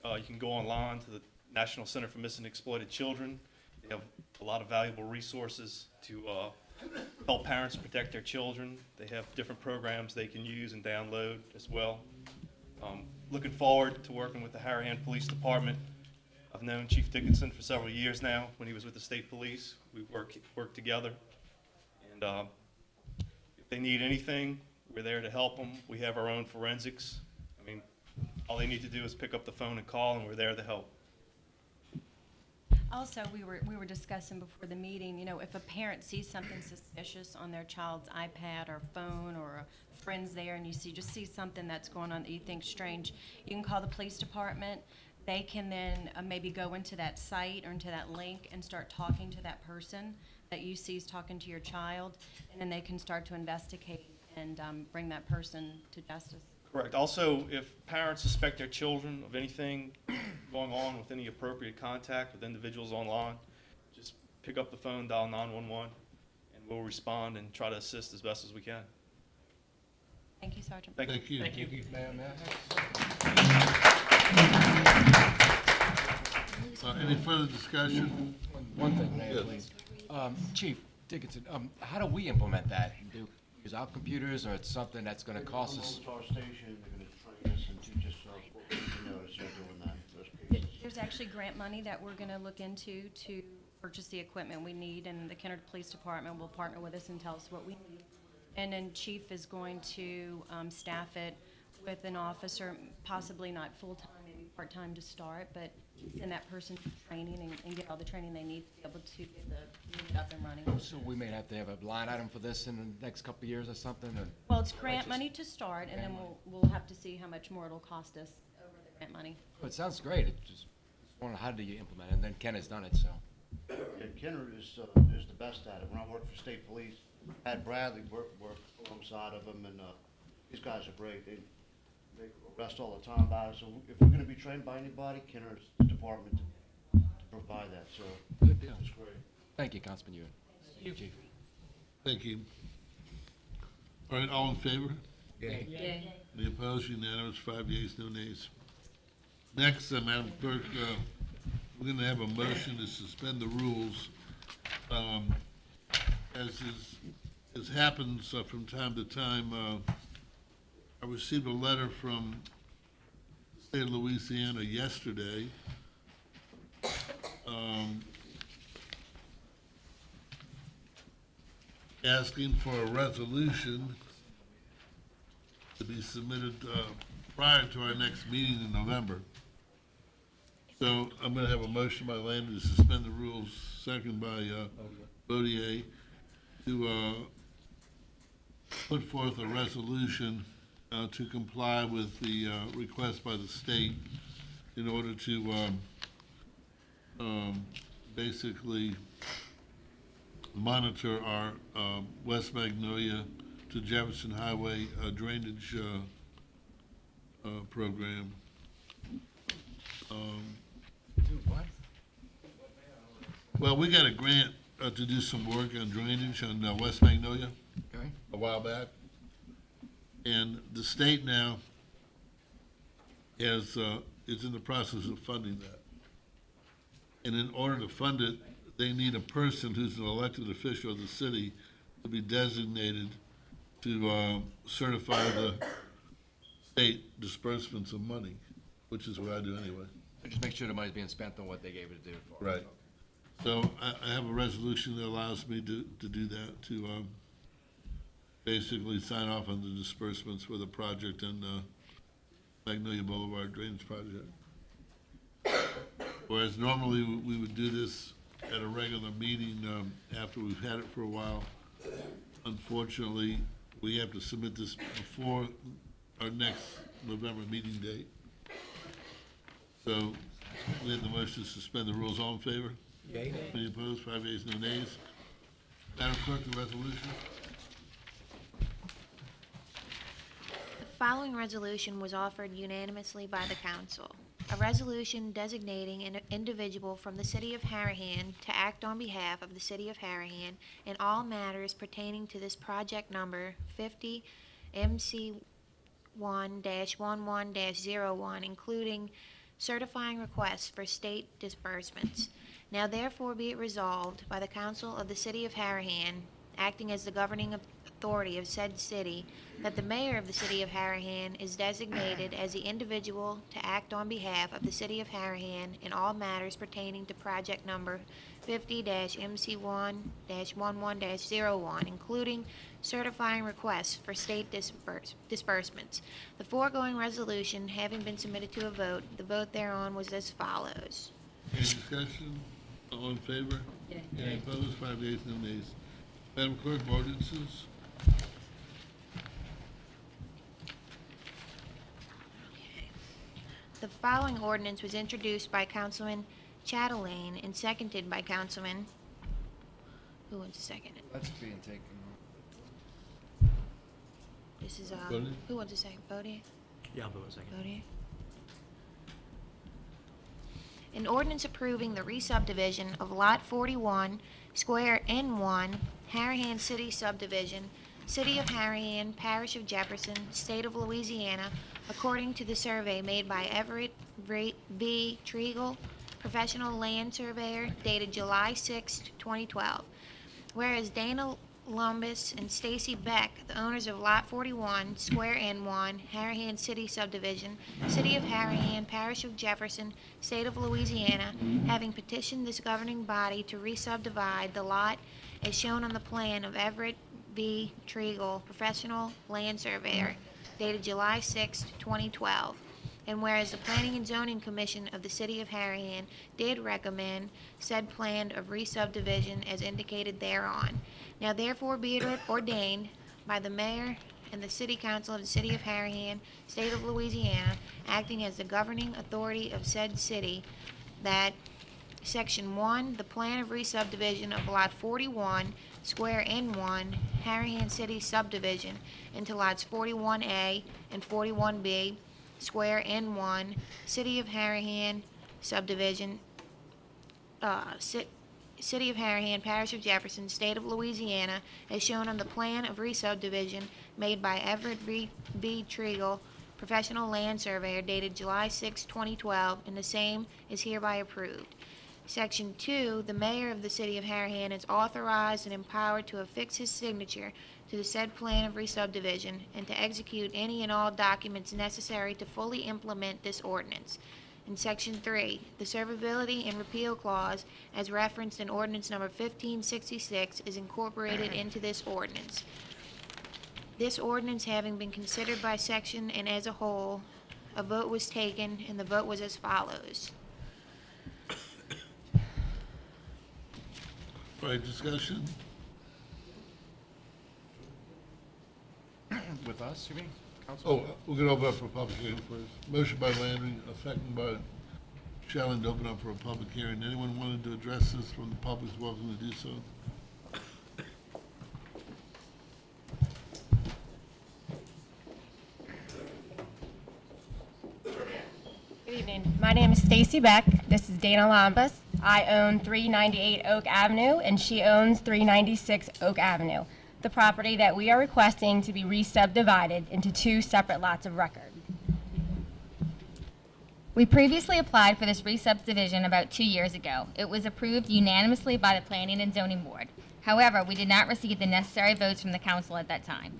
you can go online to the National Center for Missing and Exploited Children. They have a lot of valuable resources to help parents protect their children. They have different programs they can use and download as well. Looking forward to working with the Harahan Police Department I've known Chief Dickinson for several years now. When he was with the state police, we worked together. And if they need anything, we're there to help them. We have our own forensics. I mean, all they need to do is pick up the phone and call, and we're there to help. Also, we were discussing before the meeting, you know, if a parent sees something suspicious on their child's iPad or phone, or a friend's there, and you just see something that's going on that you think strange, you can call the police department. They can then maybe go into that site or into that link and start talking to that person that you see is talking to your child, and then they can start to investigate and bring that person to justice. Correct. Also, if parents suspect their children of anything going on with any appropriate contact with individuals online, just pick up the phone, dial 911, and we'll respond and try to assist as best as we can. Thank you, Sergeant. Thank you. Thank you. Ma'am, Any further discussion? One thing, Mayor, Yes. please. Chief Dickinson, how do we implement that? Do we use our computers, or it's something that's gonna cost us? To our station, they're gonna train us and teach us what we can notice they're doing that, those cases. There's actually grant money that we're going to look into to purchase the equipment we need, and the Kennard Police Department will partner with us and tell us what we need. And then Chief is going to staff it with an officer, possibly not full-time, maybe part-time to start, but send that person to training and get all the training they need to be able to get the unit up and running. So we may have to have a line item for this in the next couple of years or something? Or Well, it's grant money to start, and then we'll have to see how much more it'll cost us over the grant money. Well, it sounds great. It just wondering how do you implement it? And then Ken has done it, so. Yeah, Kenner is the best at it. When I worked for state police, I had Bradley work alongside of him, and these guys are great. They arrest all the time about it. So if we're gonna be trained by anybody, Kenner's the department to provide that, so. Good deal. It's great. Thank you, Councilman Ewan. Thank you, Chief. Thank you. All right, all in favor? Yay. Any opposed? Unanimous, 5 yeas, no nays. Next, Madam Clerk, we're going to have a motion to suspend the rules. As happens from time to time, I received a letter from the state of Louisiana yesterday asking for a resolution to be submitted prior to our next meeting in November. So I'm going to have a motion by Lander to suspend the rules, second by Bodier, to put forth a resolution to comply with the request by the state in order to basically monitor our West Magnolia to Jefferson Highway drainage program. What? Well, we got a grant to do some work on drainage on West Magnolia Okay. a while back. And the state now is in the process of funding that. And in order to fund it, they need a person who's an elected official of the city to be designated to certify the state disbursements of money, which is what I do anyway. So just make sure the money's being spent on what they gave it to do it for. Right. So I have a resolution that allows me to do that, to basically sign off on the disbursements for the project on Magnolia Boulevard Drainage Project. Whereas normally we would do this at a regular meeting after we've had it for a while. Unfortunately, we have to submit this before our next November meeting date. So we have the motion to suspend the rules. All in favor? Yay. Any opposed? 5 yeas, no nays. Madam Clerk, the resolution. The following resolution was offered unanimously by the council. A resolution designating an individual from the city of Harahan to act on behalf of the city of Harahan in all matters pertaining to this project number 50 MC1-11-01, including certifying requests for state disbursements. Now therefore be it resolved by the council of the city of Harahan, acting as the governing authority of said city, that the mayor of the city of Harahan is designated as the individual to act on behalf of the city of Harahan in all matters pertaining to project number 50-MC1-11-01, including certifying requests for state disbursements. The foregoing resolution having been submitted to a vote, the vote thereon was as follows. Any discussion? All in favor? Any opposed? 5 yeas, no nays. Madam Clerk, ordinances? The following ordinance was introduced by Councilman Chatelain and seconded by Councilman, who wants to second it? That's being taken. This is, Bodie? who wants to second? Bodie? Yeah, I'll do it in a second. Bodie? An ordinance approving the re-subdivision of Lot 41, Square N1, Harahan City Subdivision, City of Harahan, Parish of Jefferson, State of Louisiana, according to the survey made by Everett V. Treagle, professional land surveyor, dated July 6, 2012. Whereas Dana Lumbus and Stacy Beck, the owners of Lot 41, Square N1, Harahan City Subdivision, City of Harahan, Parish of Jefferson, State of Louisiana, having petitioned this governing body to re-subdivide the lot as shown on the plan of Everett V. Treagle, professional land surveyor, dated July 6, 2012. And whereas the Planning and Zoning Commission of the City of Harahan did recommend said plan of re-subdivision as indicated thereon. Now therefore be it ordained by the Mayor and the City Council of the City of Harahan, State of Louisiana, acting as the governing authority of said city, that Section 1, the plan of re-subdivision of Lot 41, Square N1, Harahan City Subdivision, into lots 41A and 41B, Square N1, City of Harahan Subdivision, City of Harahan, Parish of Jefferson, State of Louisiana, as shown on the plan of re-subdivision made by Everett V. Treagle, professional land surveyor, dated July 6, 2012, and the same is hereby approved. Section 2, the mayor of the City of Harahan is authorized and empowered to affix his signature to the said plan of re-subdivision and to execute any and all documents necessary to fully implement this ordinance. In Section 3, the servability and repeal clause, as referenced in ordinance number 1566, is incorporated into this ordinance. This ordinance having been considered by section and as a whole, a vote was taken, and the vote was as follows. Right, discussion? With us, you mean? Council? Oh, we're gonna open up for a public hearing first. Motion by Landry, a second by Shellen to open up for a public hearing. Anyone wanted to address this from the public is welcome to do so. Good evening. My name is Stacy Beck. This is Dana Lombas. I own 398 Oak Avenue, and she owns 396 Oak Avenue, the property that we are requesting to be re-subdivided into 2 separate lots of record. We previously applied for this re-subdivision about 2 years ago. It was approved unanimously by the Planning and Zoning Board. However, we did not receive the necessary votes from the council at that time.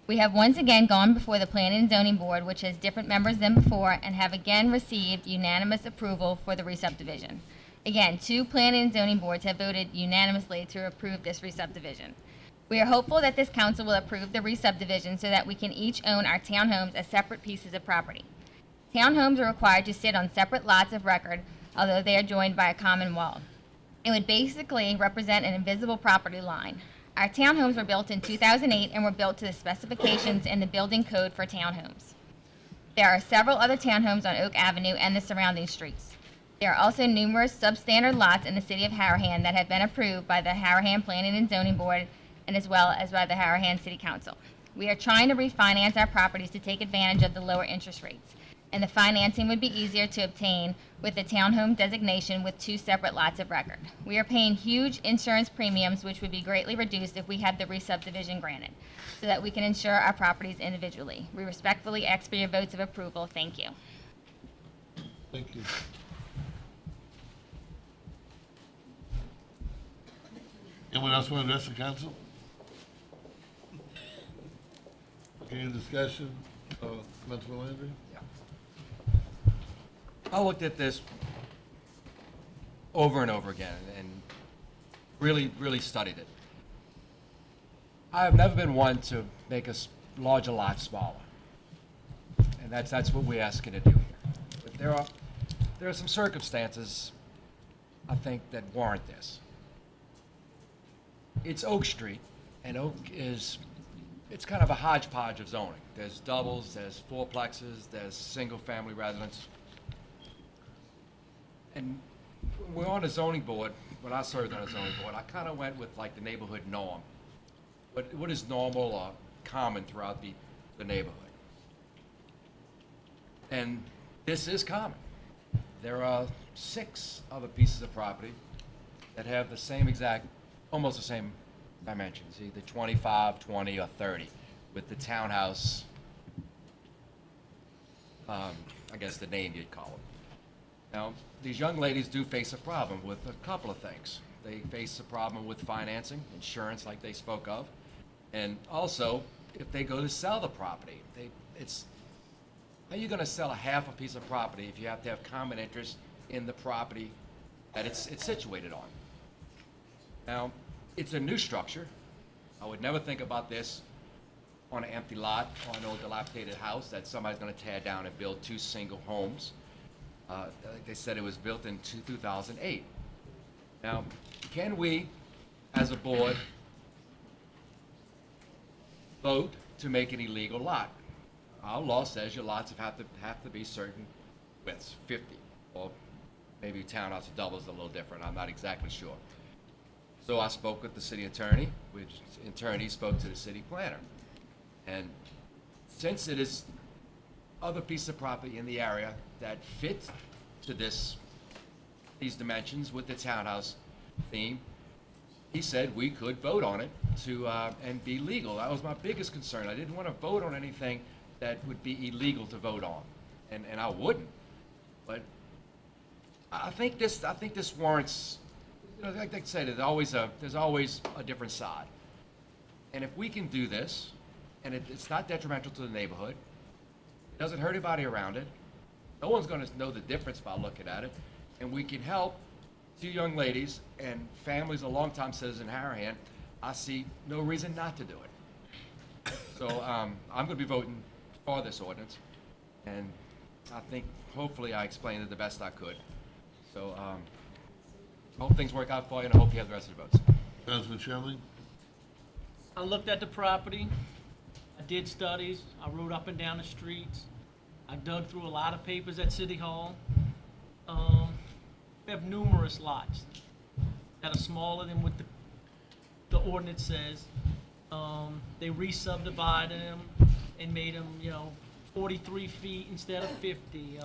We have once again gone before the Planning and Zoning Board, which has different members than before, and have again received unanimous approval for the re-subdivision. Again, 2 Planning and Zoning Boards have voted unanimously to approve this re-subdivision. We are hopeful that this council will approve the re-subdivision so that we can each own our townhomes as separate pieces of property. Townhomes are required to sit on separate lots of record, although they are joined by a common wall. It would basically represent an invisible property line. Our townhomes were built in 2008 and were built to the specifications in the building code for townhomes. There are several other townhomes on Oak Avenue and the surrounding streets. There are also numerous substandard lots in the city of Harahan that have been approved by the Harahan Planning and Zoning Board and as well as by the Harahan City Council. We are trying to refinance our properties to take advantage of the lower interest rates, and the financing would be easier to obtain with the townhome designation with 2 separate lots of record. We are paying huge insurance premiums, which would be greatly reduced if we had the re-subdivision granted, so that we can insure our properties individually. We respectfully ask for your votes of approval. Thank you. Thank you. Anyone else want to address the council? Any discussion? Councilman Landry? I looked at this over and over again and really, really studied it. I have never been one to make a larger lot smaller. And that's what we're asking to do here. But there are some circumstances, I think, that warrant this. It's Oak Street, and Oak it's kind of a hodgepodge of zoning. There's doubles, there's fourplexes, there's single-family residence. And we're on a zoning board, when I served on a zoning board, I kind of went with like the neighborhood norm. What is normal or common throughout the neighborhood? And this is common. There are 6 other pieces of property that have the same exact, almost the same dimensions, either 25, 20, or 30, with the townhouse, I guess the name you'd call it. Now, these young ladies do face a problem with a couple of things. They face a problem with financing, insurance like they spoke of, and also, if they go to sell the property, how are you going to sell a half a piece of property if you have to have common interest in the property that it's situated on? Now, it's a new structure. I would never think about this on an empty lot or an old dilapidated house that somebody's going to tear down and build 2 single homes. Like they said, it was built in 2008. Now, can we, as a board, vote to make an illegal lot? Our law says your lots have to be certain widths, 50, or maybe townhouse or doubles a little different. I'm not exactly sure. So I spoke with the city attorney, which in turn he spoke to the city planner. And since it is other pieces of property in the area that fit to these dimensions with the townhouse theme, he said we could vote on it and be legal. That was my biggest concern. I didn't want to vote on anything that would be illegal to vote on, and I wouldn't. But I think this warrants. Like I said, there's always a different side. And if we can do this, and it's not detrimental to the neighborhood, it doesn't hurt anybody around it, no one's going to know the difference by looking at it, and we can help 2 young ladies and families of longtime citizens in Harahan, I see no reason not to do it. So I'm going to be voting for this ordinance, and I think hopefully I explained it the best I could. So I hope things work out for you, and I hope you have the rest of the votes. Councilman Shelley? I looked at the property, I did studies, I rode up and down the streets, I dug through a lot of papers at City Hall. We have numerous lots that are smaller than what the ordinance says. They re-subdivided them and made them, 43 feet instead of 50.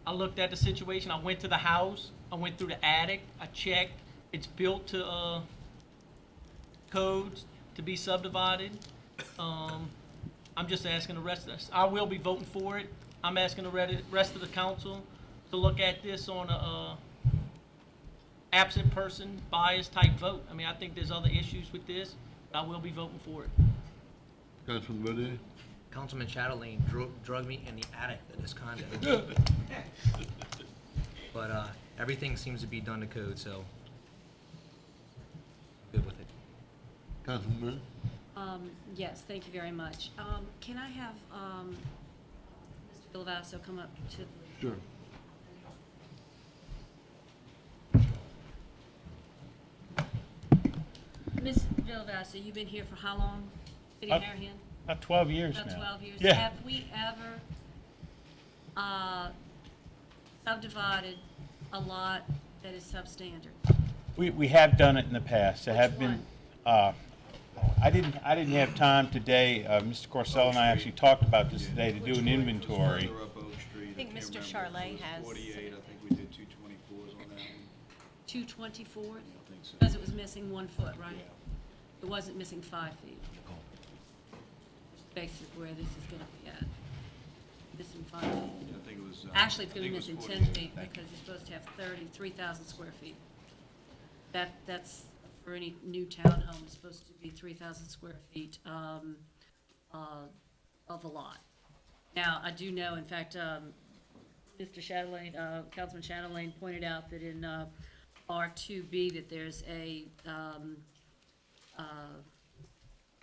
I looked at the situation, I went to the house, I went through the attic, I checked, it's built to codes to be subdivided. I'm just asking the rest of us, I will be voting for it. I'm asking the rest of the council to look at this on a absent person bias type vote. I mean, I think there's other issues with this, but I will be voting for it. Councilman Bernard? Councilman Chatelain drug me in the attic of this condo. But everything seems to be done to code, so good with it. Councilman Bernard? Yes, thank you very much. Can I have Mr. Vilavasso come up to the... Sure. Ms. Vilavasso, you've been here for how long? City of Harahan? About 12 years now. About 12 years. Yeah. Have we ever subdivided a lot that is substandard? We have done it in the past. There have been. I didn't have time today. Mr. Corsell and I actually talked about this today to do an inventory. I think Mr. Charlet has. 48, I think we did 224s on that one. 224? I think so. Because it was missing 1 foot, right? It wasn't missing 5 feet. Basically where this is going to be at. Missing 5 feet. Yeah, I think it was. Actually, it's going to be I think missing it was 10 feet 48. because you're supposed to have 3,000 square feet. That's for any new townhome, it's supposed to be 3,000 square feet. of the lot. Now, I do know, in fact, Mr. Chatelain, Councilman Chatelain pointed out that in R2B that there's a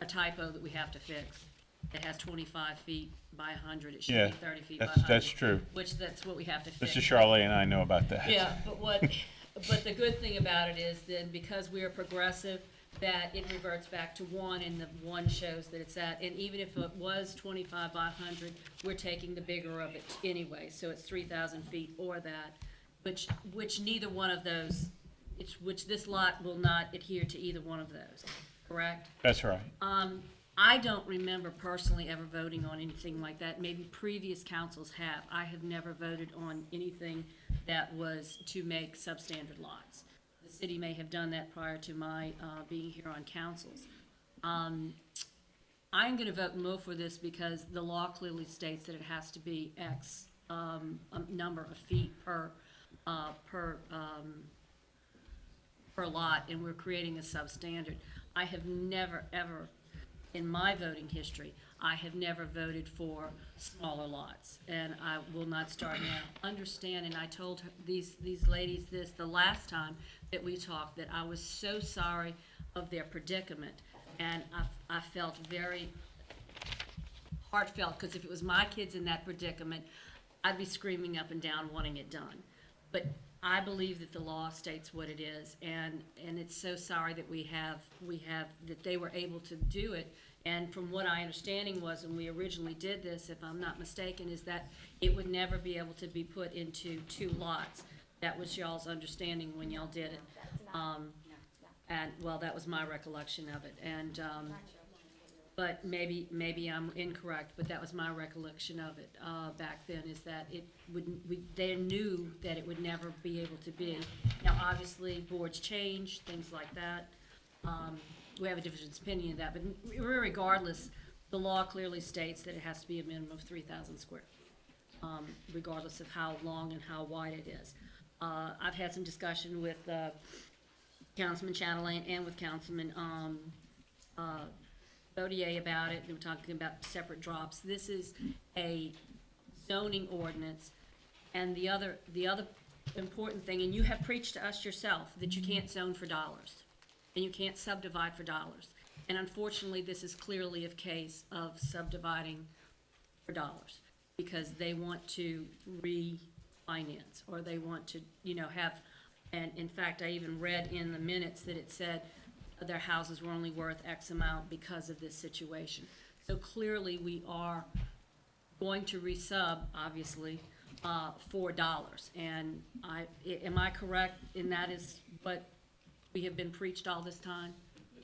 typo that we have to fix. It has 25 feet by 100. It should Yeah, be 30 feet by that's- 100. that's true. Which that's what we have to fix. Mr. Charlet and I know about that. Yeah, but the good thing about it is then because we are progressive, that it reverts back to 1 and the 1 shows that it's at. And even if it was 25 by 100, we're taking the bigger of it anyway. So it's 3,000 feet or that, which neither one of those, which this lot will not adhere to either one of those, correct? That's right. I don't remember personally ever voting on anything like that. Maybe previous councils have. I have never voted on anything that was to make substandard lots. The city may have done that prior to my being here on councils. I'm going to vote no for this because the law clearly states that it has to be X number of feet per lot, and we're creating a substandard. I have never, ever, in my voting history, I have never voted for smaller lots, and I will not start now. Understand, and I told these ladies this the last time that we talked, that I was so sorry of their predicament, and I felt very heartfelt, because if it was my kids in that predicament, I'd be screaming up and down wanting it done. But I believe that the law states what it is, and it's so sorry that we have that they were able to do it. And from what I understanding was, when we originally did this, if I'm not mistaken, is that it would never be able to be put into 2 lots. That was y'all's understanding when y'all did it. And well, that was my recollection of it. And but maybe I'm incorrect, but that was my recollection of it back then, is that it they knew that it would never be able to be. Now, obviously, boards change, things like that. We have a different opinion of that, but regardless, the law clearly states that it has to be a minimum of 3,000 square, regardless of how long and how wide it is. I've had some discussion with Councilman Chatelain and with Councilman Bodier about it. They were talking about separate drops. This is a zoning ordinance, and the other important thing, and you have preached to us yourself, that you can't zone for dollars, and you can't subdivide for dollars. And unfortunately, this is clearly a case of subdividing for dollars, because they want to refinance, or they want to, have, and in fact, I even read in the minutes that it said their houses were only worth X amount because of this situation. So clearly, we are going to resub, obviously, for dollars. And am I correct in that is what we have been preached all this time?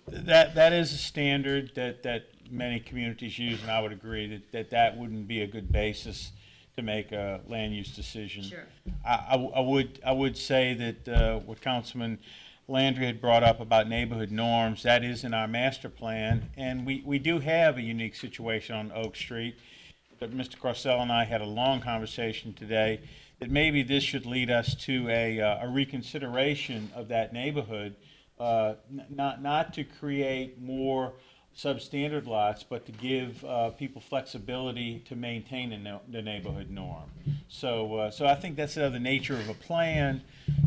That is a standard that many communities use, and I would agree that wouldn't be a good basis to make a land use decision. Sure. I would say that what Councilman Landry had brought up about neighborhood norms, that is in our master plan, and we do have a unique situation on Oak Street. But Mr. Crossell and I had a long conversation today that maybe this should lead us to a reconsideration of that neighborhood, not to create more substandard lots, but to give people flexibility to maintain the neighborhood norm. So I think that's the nature of a plan.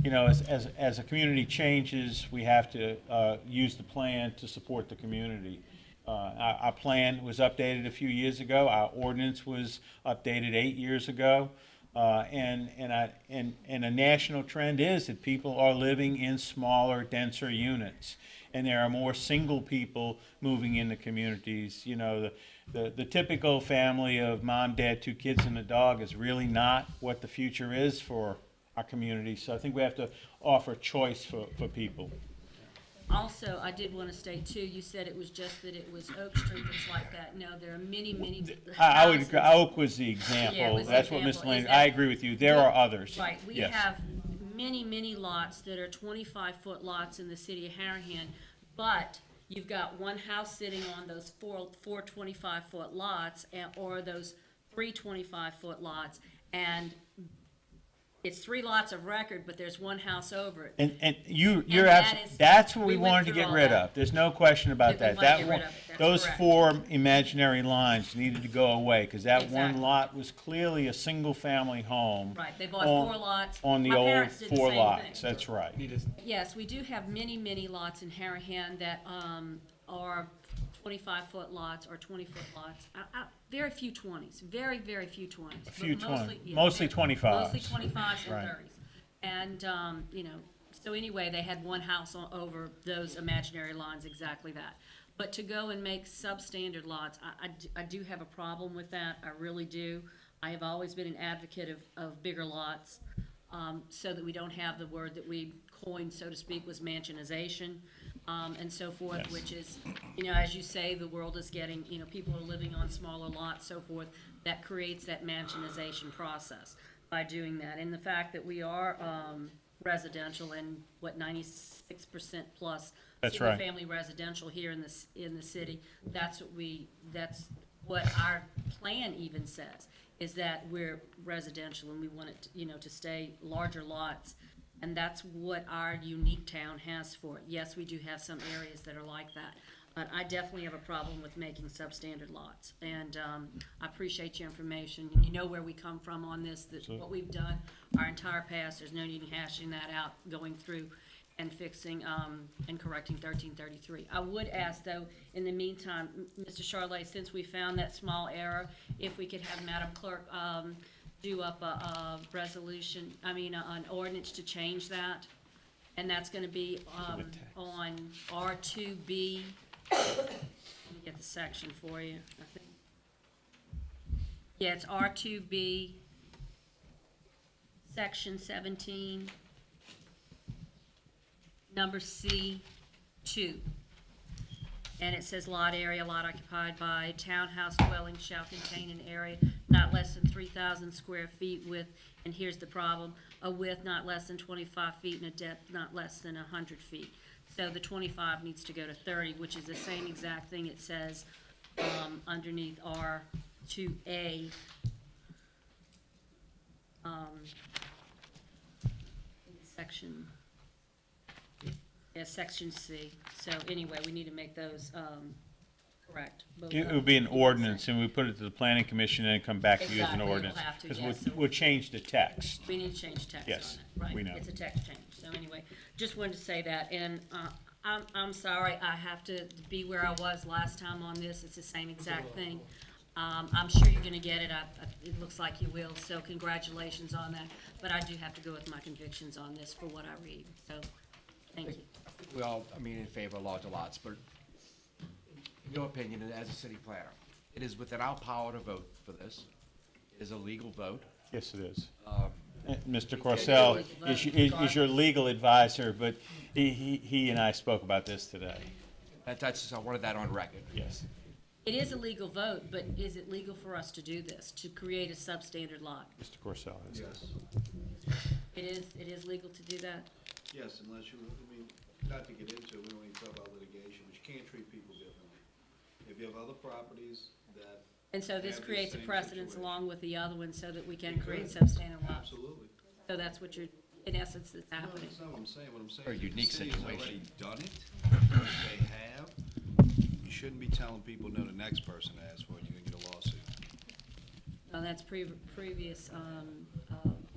As a community changes, we have to use the plan to support the community. Our plan was updated a few years ago. Our ordinance was updated 8 years ago. And a national trend is that people are living in smaller, denser units, and there are more single people moving into communities. The typical family of mom, dad, 2 kids, and a dog is really not what the future is for our community. So I think we have to offer choice for people. Also, I did want to state too, you said it was just that it was Oak Street that's like that. No, there are many I would houses. agree. Oak was the example. Yeah, it was the That's what example. Mr. Is Lane, that- I agree with you. There are others. Right, we Yes. have many lots that are 25-foot lots in the city of Harahan, but you've got one house sitting on those four 25-foot lots, or those 3 25-foot lots, and it's 3 lots of record, but there's one house over it. And you're that absolutely, is- that's what we we went wanted to through get all rid that. of. There's no question about We that. wanna That get one, rid of it. That's those correct. 4 imaginary lines needed to go away, because that one Exactly. lot was clearly a single-family home. Right, they bought on- 4 lots. On the My old parents did the 4 same lots, thing. that's right. Yes, we do have many, many lots in Harahan that are 25-foot lots or 20-foot lots. Very few 20s, very, very few 20s. but Few mostly- 20 yeah, mostly 25s. Mostly 25s and Right. 30s. And, so anyway, they had one house over those imaginary lines, exactly that. But to go and make substandard lots, I do have a problem with that, I really do. I have always been an advocate of bigger lots, so that we don't have the word that we coined, so to speak, was mansionization, and so forth, Yes. which is, as you say, the world is getting, people are living on smaller lots, so forth. That creates that mansionization process by doing that. And the fact that we are residential and 96% plus That's right. single-family residential here in the city, that's what our plan even says, is that we're residential and we want it, to stay larger lots. And that's what our unique town has for it. Yes, we do have some areas that are like that, but I definitely have a problem with making substandard lots. And I appreciate your information, and you know where we come from on this, that what we've done our entire past, there's no need in hashing that out, going through and fixing and correcting 1333. I would ask, though, in the meantime, Mr. Charlet, since we found that small error, if we could have Madam Clerk do up a resolution, an ordinance to change that. And that's gonna be on R2B. Let me get the section for you, I think. Yeah, it's R2B, Section 17, number C2. And it says lot area, lot occupied by townhouse dwelling shall contain an area not less than 3,000 square feet with, and here's the problem, a width not less than 25 feet and a depth not less than 100 feet. So the 25 needs to go to 30, which is the same exact thing it says underneath R2A. Section, Section C. So anyway, we need to make those correct. Both It of would be an them. ordinance, and we put it to the planning commission and come back to you as an Exactly, we'll ordinance. have to, Because yes. we'll change the text. We need to change text on Yes, it, right? we know. It's a text change, so anyway, just wanted to say that, and, I'm sorry, I have to be where I was last time on this, it's the same exact thing. I'm sure you're gonna get it, it looks like you will, so congratulations on that, but I do have to go with my convictions on this for what I read, so, thank you. We all, in favor of larger lots, but in your opinion, and as a city planner, it is within our power to vote for this. It is a legal vote. Yes, it is. Um, Mr. Corcell is your legal advisor, but he and I spoke about this today. That's, I wanted that on record. Yes. It is a legal vote, but is it legal for us to do this, to create a substandard lot? Mr. Corcell, Yes. It is legal to do that? Yes, unless you, not to get into it, we don't even talk about litigation, but you can't treat people differently. If you have other properties that. And so this have the creates a same precedence situation. along with the other one so that we can It create could. substandard lots. Absolutely. So that's what you're, in essence, that's No, happening. that's not what I'm saying. What I'm saying Very is the unique city has already situation. done it. They have. You shouldn't be telling people, no, the next person asked for it, you're gonna get a lawsuit. No, that's previous,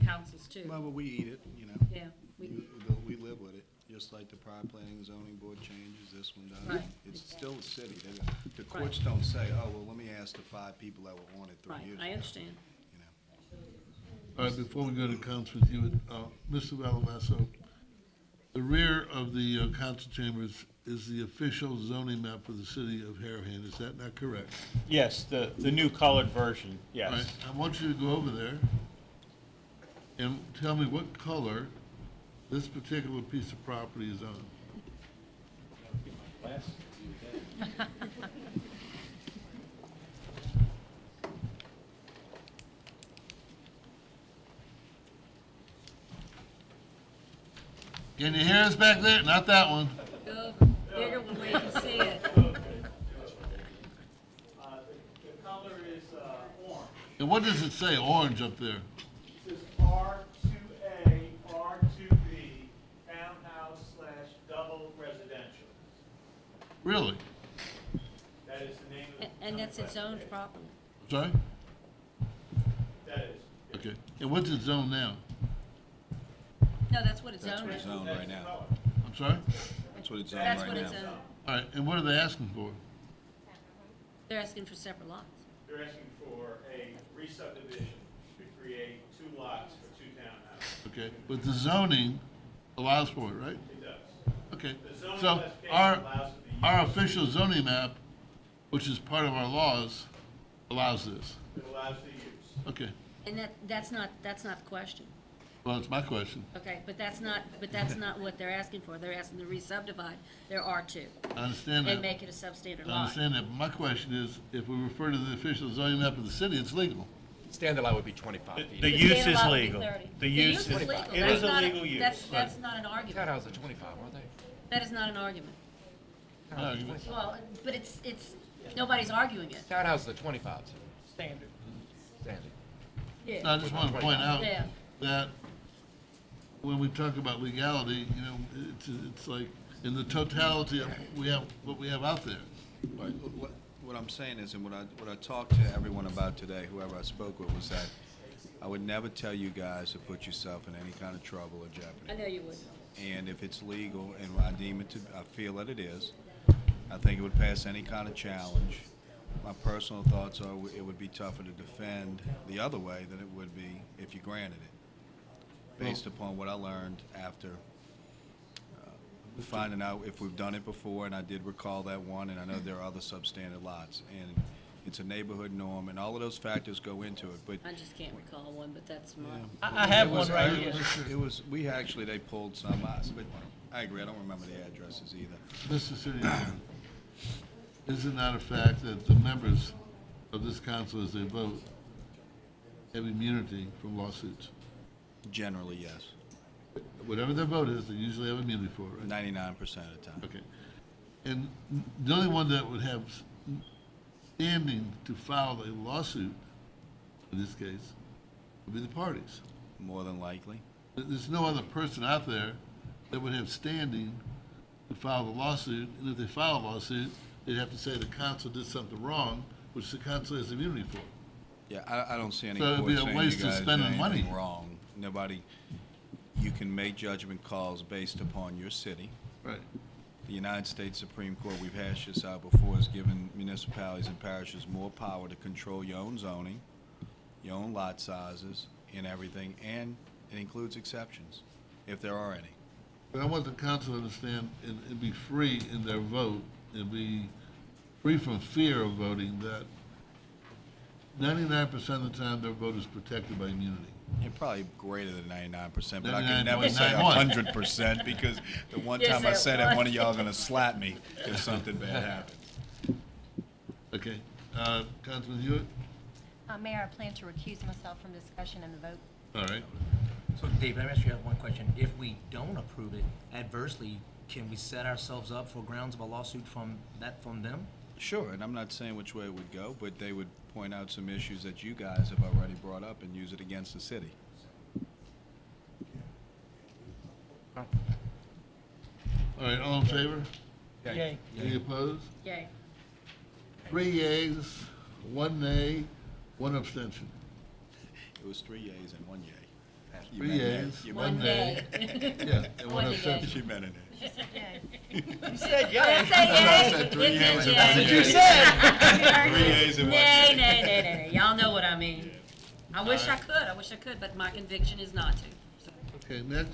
councils too. Well, but we eat it, you know. Yeah, We live with it, just like the prior planning and zoning board changes, this one does. Right. It's still a city. The courts don't say, oh, well, let me ask the 5 people that were on it 3 right, years ago. I understand. All right, before we go to council with you, Mr. Valamasso, the rear of the council chambers is the official zoning map for the city of Harahan, is that not correct? Yes, the new colored version, All right, yes. I want you to go over there and tell me what color this particular piece of property is on. Can you hear us back there? Not that one. Go over, bigger one where you can see it. The color is orange. And what does it say, orange up there? It says R2A. Really? That is the name of And that's its own property. Sorry? That is. Okay. And what's it zoned now? No, that's what it's That's owned. what it's zoned right now. I'm sorry? That's what it's zoned That's right what it's now. owned. All right, and what are they asking for? They're asking for separate lots. They're asking for a re-subdivision to create 2 lots for 2 townhouses. Okay, but the zoning allows for it, right? It does. Okay, The zoning so classification our, allows for the our use. official zoning map, which is part of our laws, allows this. It allows the use. Okay, And that's not the question. well, it's my question. Okay, but that's not what they're asking for. They're asking to re-subdivide their R2. I understand that. And make it a substandard I lot. understand that, but my question is, if we refer to the official zoning map of the city, it's legal. Standard lot would be 25 feet. The use is legal. The use is legal. It That's is a not legal use. That's not an argument. Townhouses are 25, aren't they? That is not an argument. Argument. Well, but it's, nobody's arguing it. Townhouses are 25s. Standard. Standard. Yeah. I just want to point out Yeah. that when we talk about legality, you know, it's like, in the totality of what we have out there. Right. What I'm saying is, and what I talked to everyone about today, whoever I spoke with, was that I would never tell you guys to put yourself in any kind of trouble or jeopardy. I know you would. And if it's legal, and I deem it to, I feel that it is, I think it would pass any kind of challenge. My personal thoughts are it would be tougher to defend the other way than it would be if you granted it, based upon what I learned after finding out if we've done it before, and I did recall that one, and I know there are other substandard lots, and it's a neighborhood norm, and all of those factors go into it, but. I just can't recall one, but that's my. I have It was- one right here. It was, they pulled some, but I agree, I don't remember the addresses either. Mr. City Manager, is it not a fact that the members of this council, as they vote, have immunity from lawsuits? Generally, yes. Whatever their vote is, they usually have immunity for it, right? 99% of the time. Okay. And the only one that would have standing to file a lawsuit, in this case, would be the parties. More than likely. There's no other person out there that would have standing to file the lawsuit, and if they file a lawsuit, they'd have to say the council did something wrong, which the council has immunity for. Yeah, I don't see any So it'd court be a saying you waste of guys did spending money. anything wrong. Nobody, you can make judgment calls based upon your city. Right. The United States Supreme Court, we've hashed this out before, has given municipalities and parishes more power to control your own zoning, your own lot sizes, and everything, and it includes exceptions, if there are any. But I want the council to understand and be free in their vote, and be free from fear of voting, that 99% of the time their vote is protected by immunity. And probably greater than 99%, but I can never say 99.91. 100% because the one Yes, time I at said that, one. one of y'all gonna slap me if something bad happened. Okay, Councilman Hewitt? Mayor, I plan to recuse myself from discussion and the vote. All right. So Dave, let me ask you one question. If we don't approve it adversely, can we set ourselves up for grounds of a lawsuit from them? Sure, and I'm not saying which way it would go, but they would point out some issues that you guys have already brought up and use it against the city. All right, all in favor? Yay. Any opposed? Yay. 3 yeas, 1 nay, 1 abstention. It was 3 yeas and 1 yay. You 3 meant yeas, nay. You 1 meant nay. Yeah, and 1 abstention. She meant it. You said yay. I said yay. I said 3 yeas and 1 That's what yay. you said. 3 yeas and 1 Nay, yay. nay, nay, nay. Y'all know what I mean. I wish I could, but my conviction is not to. So. Okay, next.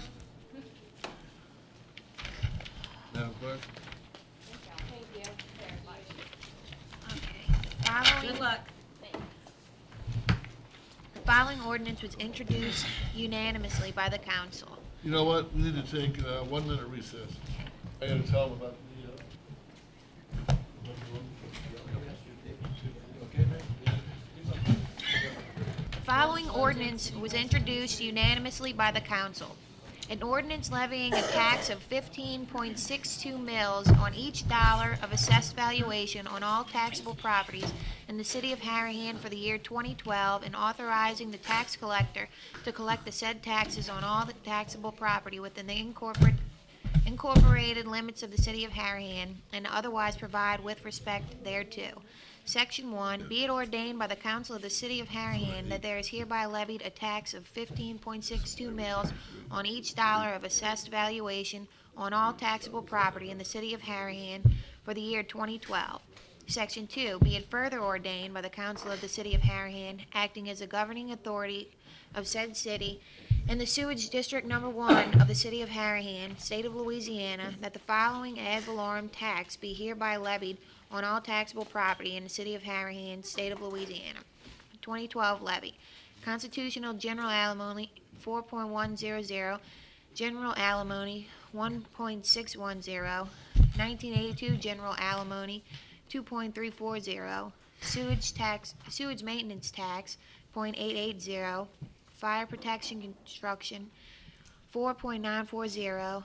Madam Clerk? Good luck. The following ordinance was introduced unanimously by the council. You know what, we need to take a 1 minute recess. I gotta tell them about the, The following ordinance was introduced unanimously by the council. An ordinance levying a tax of 15.62 mils on each dollar of assessed valuation on all taxable properties in the city of Harahan for the year 2012 and authorizing the tax collector to collect the said taxes on all the taxable property within the incorporated limits of the city of Harahan, and otherwise provide with respect thereto. Section 1, be it ordained by the council of the city of Harahan that there is hereby levied a tax of 15.62 mils on each dollar of assessed valuation on all taxable property in the city of Harahan for the year 2012. Section 2, be it further ordained by the council of the city of Harahan, acting as a governing authority of said city, in the sewage district number 1 of the city of Harahan, state of Louisiana, that the following ad valorem tax be hereby levied on all taxable property in the city of Harahan, state of Louisiana. 2012 levy. Constitutional general alimony 4.100, general alimony 1.610, 1982 general alimony 2.340, sewage maintenance tax 0.880, fire protection construction 4.940,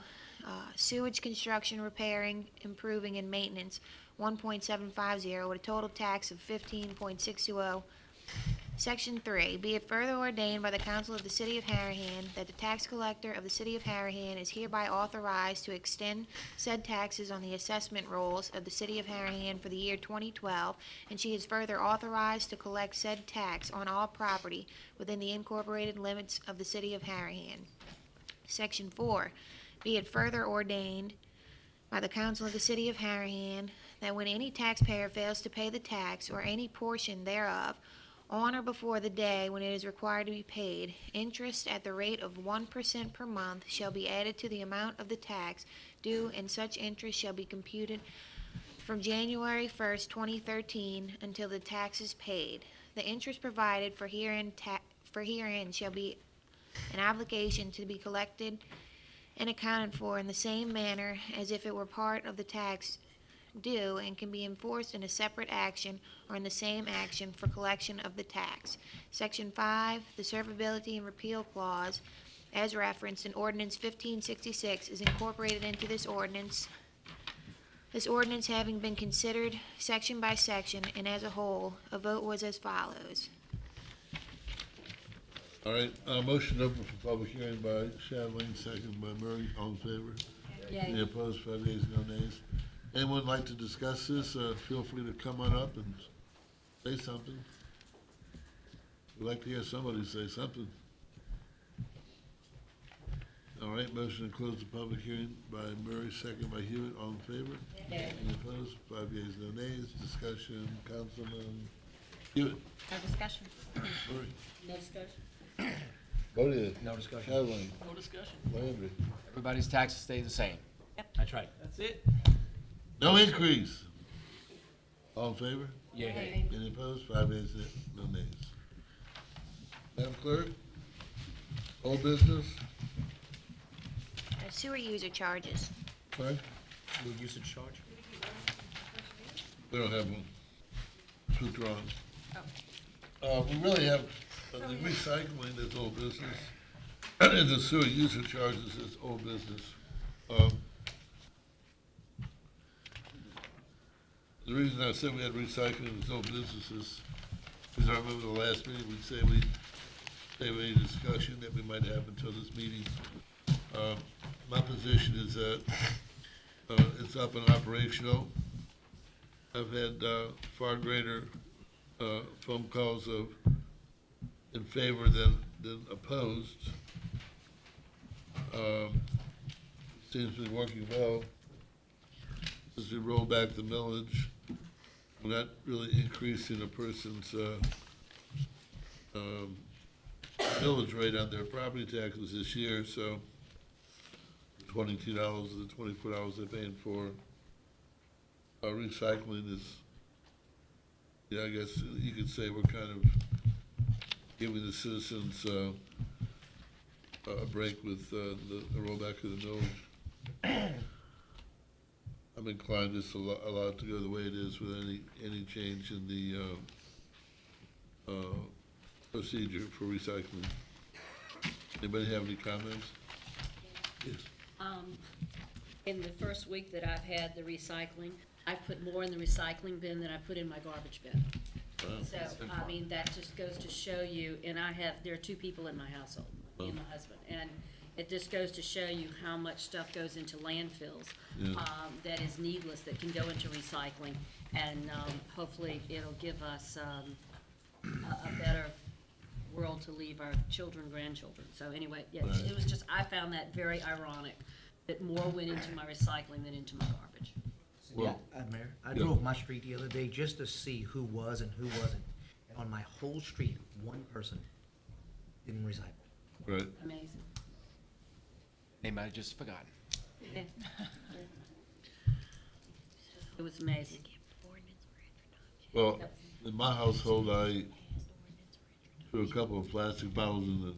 sewage construction, repairing, improving, and maintenance 1.750, with a total tax of 15.620. Section 3, be it further ordained by the council of the city of Harahan that the tax collector of the city of Harahan is hereby authorized to extend said taxes on the assessment rolls of the city of Harahan for the year 2012, and she is further authorized to collect said tax on all property within the incorporated limits of the city of Harahan. Section 4, be it further ordained by the council of the city of Harahan that when any taxpayer fails to pay the tax or any portion thereof on or before the day when it is required to be paid, interest at the rate of 1% per month shall be added to the amount of the tax due, and such interest shall be computed from January 1st, 2013 until the tax is paid. The interest provided for herein shall be an obligation to be collected and accounted for in the same manner as if it were part of the tax due, and can be enforced in a separate action or in the same action for collection of the tax. Section 5, the servability and repeal clause, as referenced in Ordinance 1566, is incorporated into this ordinance. This ordinance having been considered section by section and as a whole, a vote was as follows. All right, motion open for public hearing by Chatelain, second by Murray. All in favor? Yay. Any opposed? 5 yeas, no nays. Anyone like to discuss this? Feel free to come on up and say something. We'd like to hear somebody say something. All right, motion to close the public hearing by Murray, second by Hewitt. All in favor? Yay. Any opposed? 5 yeas, no nays. Discussion, Councilman Hewitt. No discussion. Murray. No discussion. Voted. No discussion. Chatelain. No discussion. Landry. Everybody's taxes stay the same. That's right. That's it. No increase. All in favor? Yay. Any opposed? 5 yeas, no nays. Madam Clerk, old business? Sewer user charges. Sorry? New usage charge? We don't have one. It's withdrawn. We really have, the recycling is old business, and the sewer user charges is old business. The reason I said we had recycling as old business is, because I remember the last meeting, we'd say we have any discussion that we might have until this meeting. My position is that it's up and operational. I've had far greater phone calls in favor than opposed. Seems to be working well. As we roll back the millage, we're not really increasing a person's millage rate on their property taxes this year, so $22 or the $24 they're paying for recycling is, yeah, I guess you could say we're kind of giving the citizens a break with the rollback of the millage. I'm inclined just allow it to go the way it is with any change in the procedure for recycling. Anybody have any comments? Yes. In the first week that I've had the recycling, I've put more in the recycling bin than I put in my garbage bin. Wow. So, I mean, that just goes to show you, and there are 2 people in my household, me and my husband, It just goes to show you how much stuff goes into landfills, Yeah. that is needless, that can go into recycling. And, hopefully it'll give us, a better world to leave our children, grandchildren. So anyway, yeah, it was just, I found that very ironic, that more went into my recycling than into my garbage. Yeah, Mayor, I drove my street the other day just to see who was and who wasn't. And on my whole street, one person didn't recycle. Right. Amazing. They might have just forgotten. Yeah. It was amazing. Well, in my household, I threw a couple of plastic bottles in the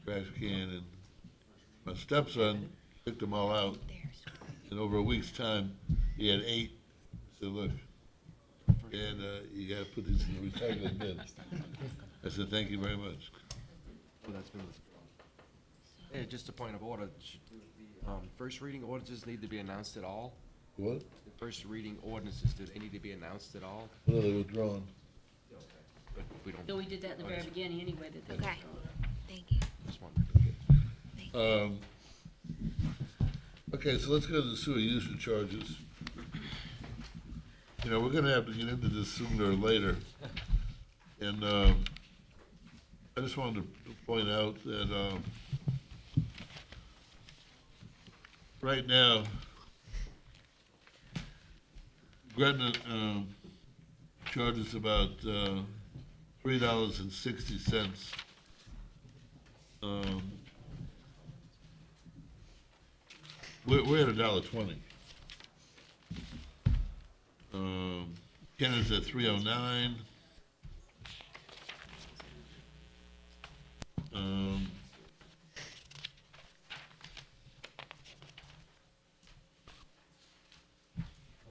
trash can, and my stepson picked them all out. And over a week's time, he had 8. I said, look, and you gotta put these in the recycling bin. I said, thank you very much. Well, that's been Yeah, just a point of order. Should the first reading ordinances need to be announced at all? What? The first reading ordinances, do they need to be announced at all? No, they withdrawn. But we don't. So we did that in the very beginning anyway, that they. Okay, thank you. Just wondered. Okay, so let's go to the sewer usage charges. You know, we're gonna have to get into this sooner or later. And, I just wanted to point out that, right now, Gretna, charges about, $3.60. We're at $1.20. Kenner's at 309. Are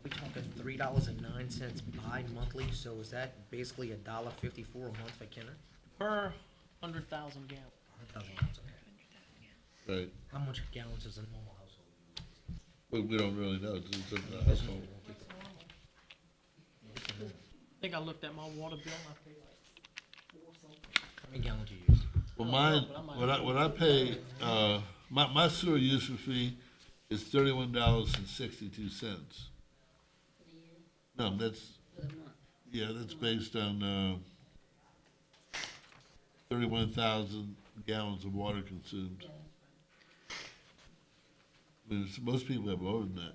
we talking $3.09 bi-monthly, so is that basically $1.54 a month for Kenner? Per 100,000 gallons. 100,000 gallons, okay. Right. How much gallons is a normal household use? We don't really know, it's in the household. I think I looked at my water bill, I paid like 4 something. How many gallons do you use? Well, mine, what I pay, my sewer user fee is $31.62. No, that's, yeah, that's based on, 31,000 gallons of water consumed. I mean, most people have more than that.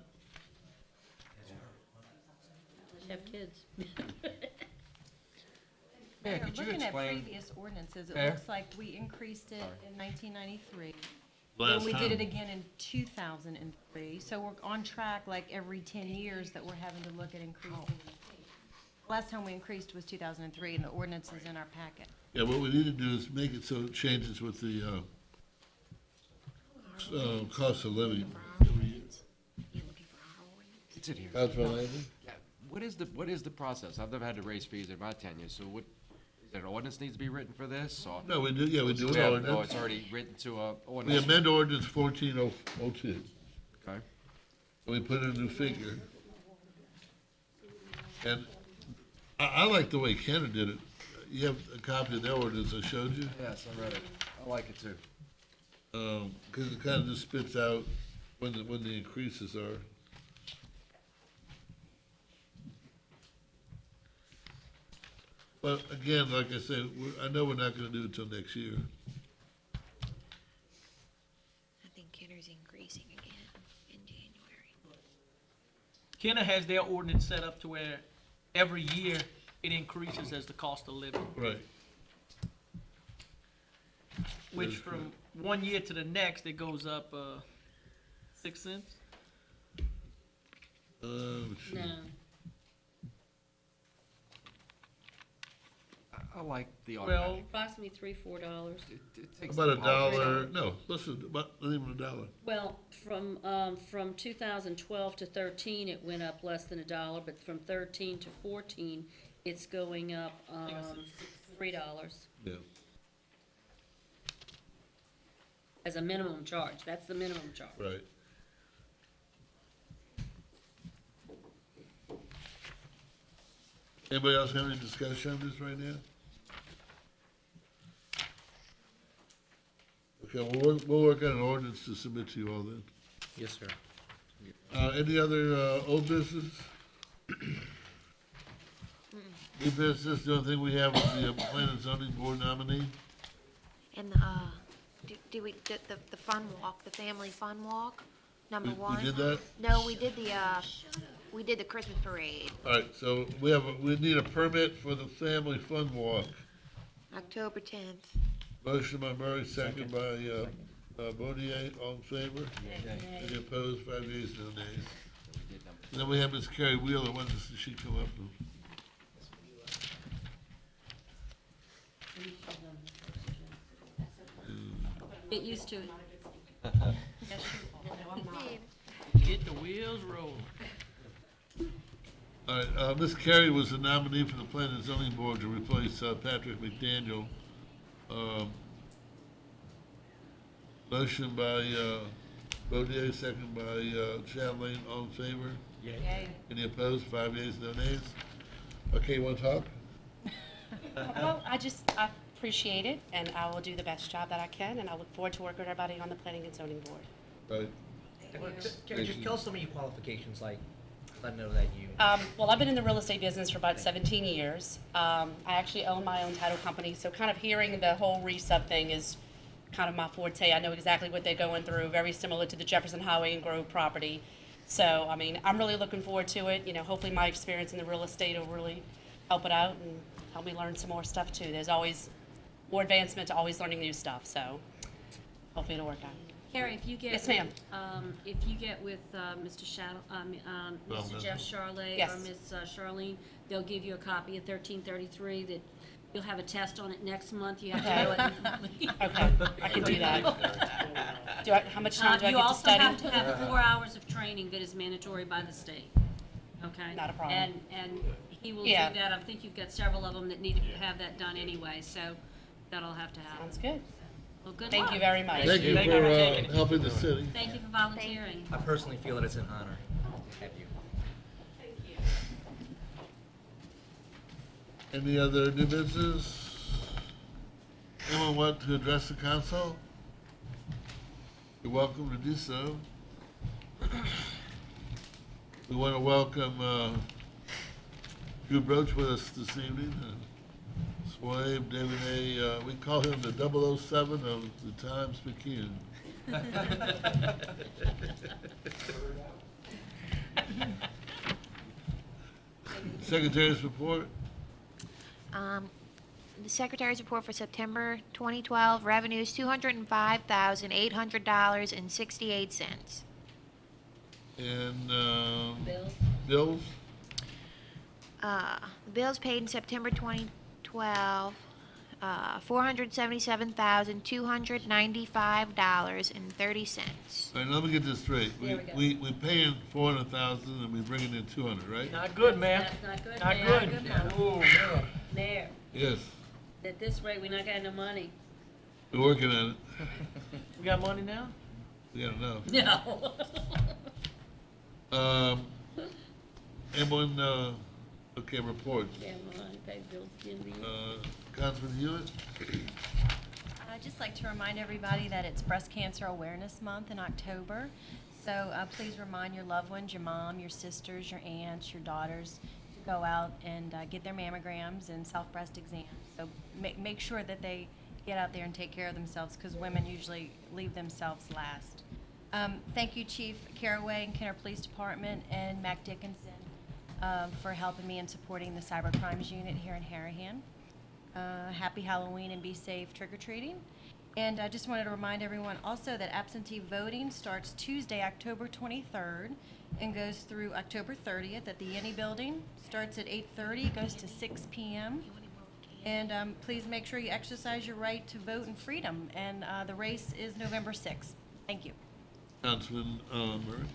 Unless you have kids. Yeah, could you Looking at explain? previous ordinances, it Fair. looks like we increased it in 1993. Last Then we did time. it again in 2003. So we're on track like every 10 years that we're having to look at increasing. Last time we increased was 2003, and the ordinance is in our packet. Yeah, what we need to do is make it so it changes with the, cost of living. It's in here. That's what I think. Yeah, what is the process? I've never had to raise fees in my tenure, so what, is there an ordinance needs to be written for this, or? No, we do, yeah, we do an Oh, ordinance. it's already written to a We ordinance? amend ordinance 1402. Okay. We put in a new figure. And I like the way Kenner did it. You have a copy of their ordinance I showed you? Yes, I read it. I like it too. Because it kind of just spits out when the increases are. But again, like I said, I know we're not gonna do it till next year. I think Kenner's increasing again in January. Kenner has their ordinance set up to where every year it increases as the cost of living. Right. Which That is from one year to the next, it goes up 6 cents. Let's see. No. I like the Well, automatic. Approximately $3-4. It takes About the $1, no, listen, about, not even $1. Well, from 2012 to 13, it went up less than $1, but from 13 to 14, it's going up, $3 Yeah. as a minimum charge. That's the minimum charge. Right. Anybody else have any discussion on this right now? Okay, we'll work on an ordinance to submit to you all then. Yes, sir. Any other, old business? New business, the only thing we have is the Planning and Zoning Board nominee. And, do we, the fun walk, the family fun walk, number We one? did that? No, we did the Christmas parade, All right, so we need a permit for the family fun walk. October 10th. Motion by Murray, second by, Bonier, all in favor? Any opposed, 5 yeas, no nays. And then we have Ms. Carrie Wheeler, when does she come up? Get used to it. Get the wheels rolling. All right, Ms. Carey was the nominee for the Planning and Zoning Board to replace Patrick McDaniel. Motion by Bodier, second by Chatelain, all in favor? Yay. Any opposed? 5 yeas, no nays. Okay, you want to talk? Well, I appreciate it, and I will do the best job that I can, and I look forward to working with everybody on the Planning and Zoning Board. Right. Carrie, just tell us some of your qualifications, like, let them know that you. Well, I've been in the real estate business for about 17 years. I actually own my own title company, so kind of hearing the whole resub thing is kind of my forte. I know exactly what they're going through, very similar to the Jefferson Highway and Grove property. So, I mean, I'm really looking forward to it. You know, hopefully my experience in the real estate will really help it out and help me learn some more stuff too. There's always more advancement to always learning new stuff, so hopefully it'll work out. Carrie, if you get. Yes, ma'am. If you get with, Mr. Jeff Charlet Yes. or Ms. Charlene, they'll give you a copy of 1333 that you'll have a test on it next month. You have to do it and complete. Okay, I can do that. How much time do I get to study? You also have to have 4 hours of training that is mandatory by the state. Okay? Not a problem. And he will do Yeah. that. I think you've got several of them that need to have that done anyway, so that'll have to happen. Sounds good. Well, good Thank luck. you very much. Thank you for helping the city. Thank you for volunteering. I personally feel that it's an honor to have you. Any other new business? Anyone want to address the council? You're welcome to do so. We want to welcome Drew Broach with us this evening. Swabe, David A., we call him the 007 of the Times-Picayune. Secretary's report. The Secretary's report for September 2012, revenues $205,800.68. And Bills? bills? The bills paid in September 2012, $477,295.30. All right, let me get this straight. There We paying 400,000 and we bringing in 200, right? Not good, ma'am. That's not good, Not ma'am. good. Good, ma'am. Oh, man. Mayor, Yes, at this rate, we're not getting no money. we're working on it. We got money now? We got enough. No. Anyone, okay, reports. Damn, I pay bills again to you. Councilman Hewitt? I'd just like to remind everybody that it's Breast Cancer Awareness Month in October. So please remind your loved ones, your mom, your sisters, your aunts, your daughters, to go out and get their mammograms and self-breast exams. So make sure that they get out there and take care of themselves, because women usually leave themselves last. Thank you, Chief Caraway and Kenner Police Department and Mac Dickinson for helping me in supporting the Cyber Crimes Unit here in Harahan. Happy Halloween and be safe trick-or-treating. And I just wanted to remind everyone also that absentee voting starts Tuesday, October 23rd and goes through October 30th at the Yenny Building. Starts at 8:30, goes to 6 p.m. And please make sure you exercise your right to vote in freedom. And the race is November 6th. Thank you. Councilman Murray?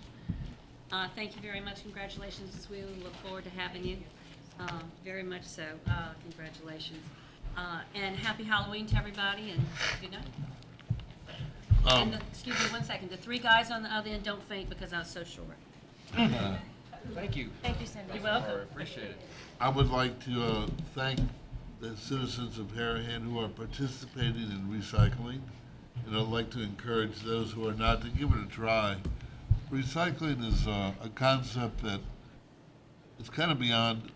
Thank you very much. Congratulations, we look forward to having you. Very much so. Congratulations. And happy Halloween to everybody, and good night. And excuse me 1 second. The 3 guys on the other end, don't faint because I was so short. Thank you. Thank you, Cindy. You're welcome. Appreciate it. I would like to thank the citizens of Harahan who are participating in recycling and I'd like to encourage those who are not to give it a try. Recycling is a concept that it's kind of beyond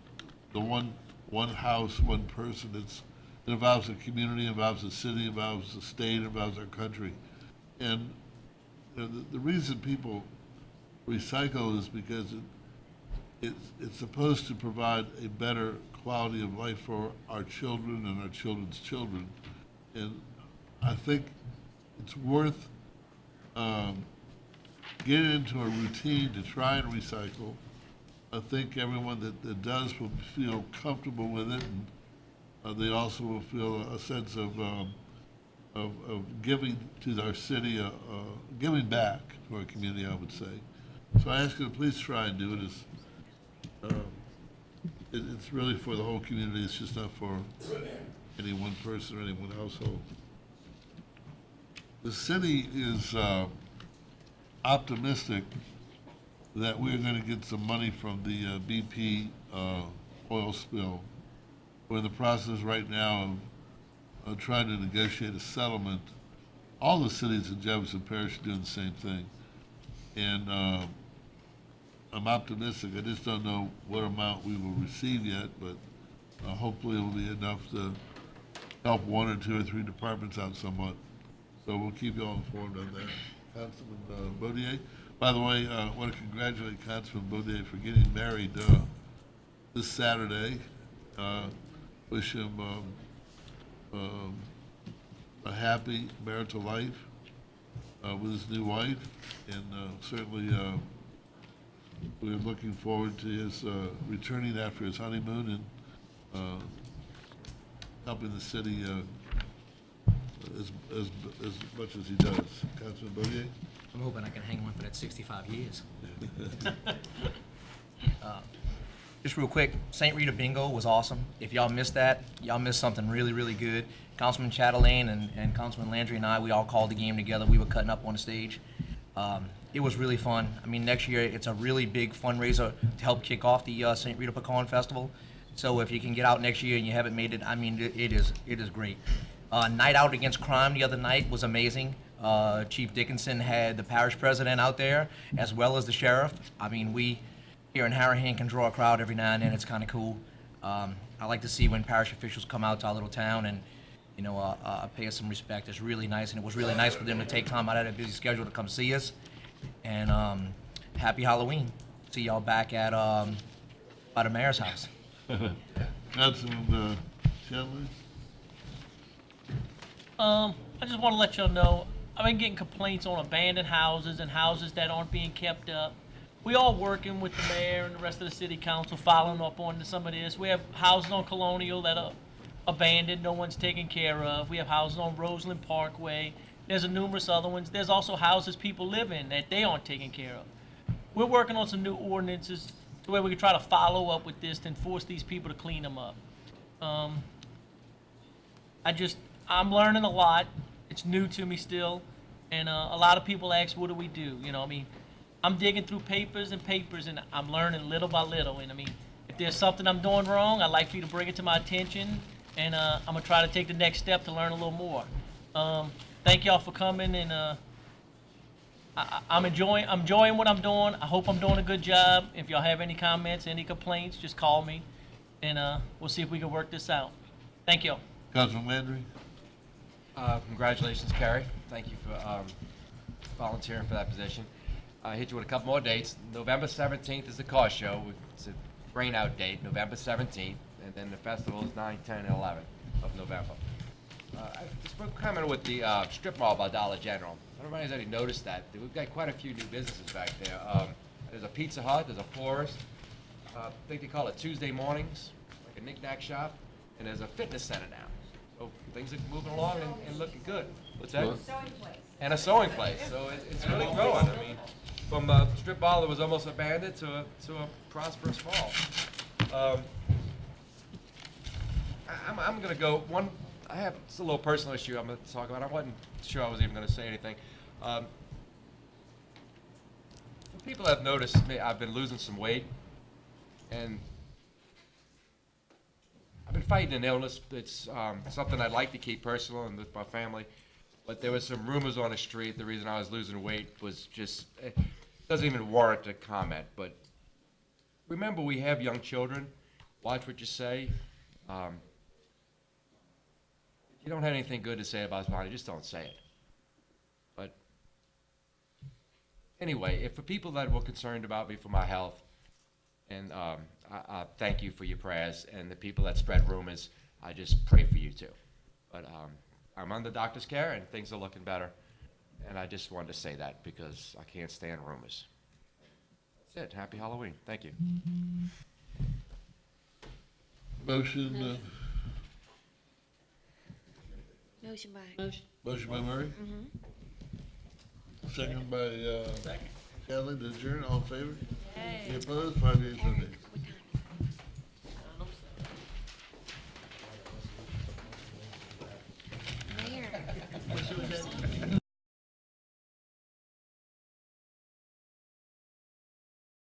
the one house, one person. It involves a community, involves a city, involves a state, involves our country. And you know, the reason people recycle is because it's supposed to provide a better quality of life for our children and our children's children. And I think it's worth getting into a routine to try and recycle. I think everyone that does will feel comfortable with it, and they also will feel a sense of giving to our city, giving back to our community, I would say. So I ask you to please try and do it. It's really for the whole community. It's just not for any one person or any one household. The city is optimistic that we're going to get some money from the BP oil spill. We're in the process right now of trying to negotiate a settlement. All the cities in Jefferson Parish are doing the same thing. And I'm optimistic. I just don't know what amount we will receive yet, but hopefully it will be enough to help one or two or three departments out somewhat. So we'll keep you all informed on that. Councilman Baudier. By the way, I want to congratulate Councilman Baudier for getting married this Saturday. Wish him a happy marital life with his new wife, and certainly we're looking forward to his returning after his honeymoon and helping the city as much as he does. Councilman Baudier? I'm hoping I can hang on for that 65 years. Just real quick, St. Rita Bingo was awesome. If y'all missed that, y'all missed something really, really good. Councilman Chatelaine and Councilman Landry and I, we all called the game together. We were cutting up on the stage. It was really fun. I mean, next year it's a really big fundraiser to help kick off the St. Rita Pecan Festival. So if you can get out next year and you haven't made it, I mean, it is great. Night Out Against Crime the other night was amazing. Chief Dickinson had the parish president out there, as well as the sheriff. I mean, we here in Harahan can draw a crowd every now and then. It's kind of cool. I like to see when parish officials come out to our little town and, you know, pay us some respect. It's really nice, and it was really nice for them to take time out of their busy schedule to come see us. And happy Halloween. See y'all back at by the mayor's house. Councilman Chandler? I just want to let y'all know, I've been getting complaints on abandoned houses and houses that aren't being kept up. We all working with the mayor and the rest of the city council, following up on some of this. We have houses on Colonial that are abandoned, no one's taken care of. We have houses on Roseland Parkway. There's numerous other ones. There's also houses people live in that they aren't taken care of. We're working on some new ordinances to where we can try to follow up with this to enforce these people to clean them up. I'm learning a lot. It's new to me still. And a lot of people ask, what do we do? You know, I mean, I'm digging through papers and papers, and I'm learning little by little. And I mean, if there's something I'm doing wrong, I'd like for you to bring it to my attention, and I'm gonna try to take the next step to learn a little more. Thank y'all for coming, and I'm enjoying what I'm doing. I hope I'm doing a good job. If y'all have any comments, any complaints, just call me, and we'll see if we can work this out. Thank you. Councilman Landry? Congratulations, Kerry. Thank you for volunteering for that position. I hit you with a couple more dates. November 17th is the car show. It's a rain out date, November 17th, and then the festival is 9, 10, and 11 of November. I just commented with the strip mall by Dollar General. Everybody's already noticed that. We've got quite a few new businesses back there. There's a Pizza Hut, there's a Forest, I think they call it Tuesday Mornings, like a knick-knack shop, and there's a fitness center now. So things are moving along and looking good. What's that? Sewing place. And a sewing place. So it's really growing. I mean, from a strip mall that was almost abandoned to a prosperous mall. I'm going to go one. It's a little personal issue I'm going to talk about. I wasn't sure I was even going to say anything. People have noticed I've been losing some weight, and I've been fighting an illness. It's something I'd like to keep personal and with my family. But there was some rumors on the street. The reason I was losing weight was just, it doesn't even warrant a comment. But remember, we have young children. Watch what you say. If you don't have anything good to say about his body, just don't say it. But anyway, if for people that were concerned about me for my health, and I thank you for your prayers, and the people that spread rumors, I just pray for you too. But I'm under doctor's care, and things are looking better. And I just wanted to say that because I can't stand rumors. That's it. Happy Halloween. Thank you. Motion, Motion by. motion by Murray, second by, Kelly, to adjourn, all in favor? Any opposed? 5 yeas, no nays.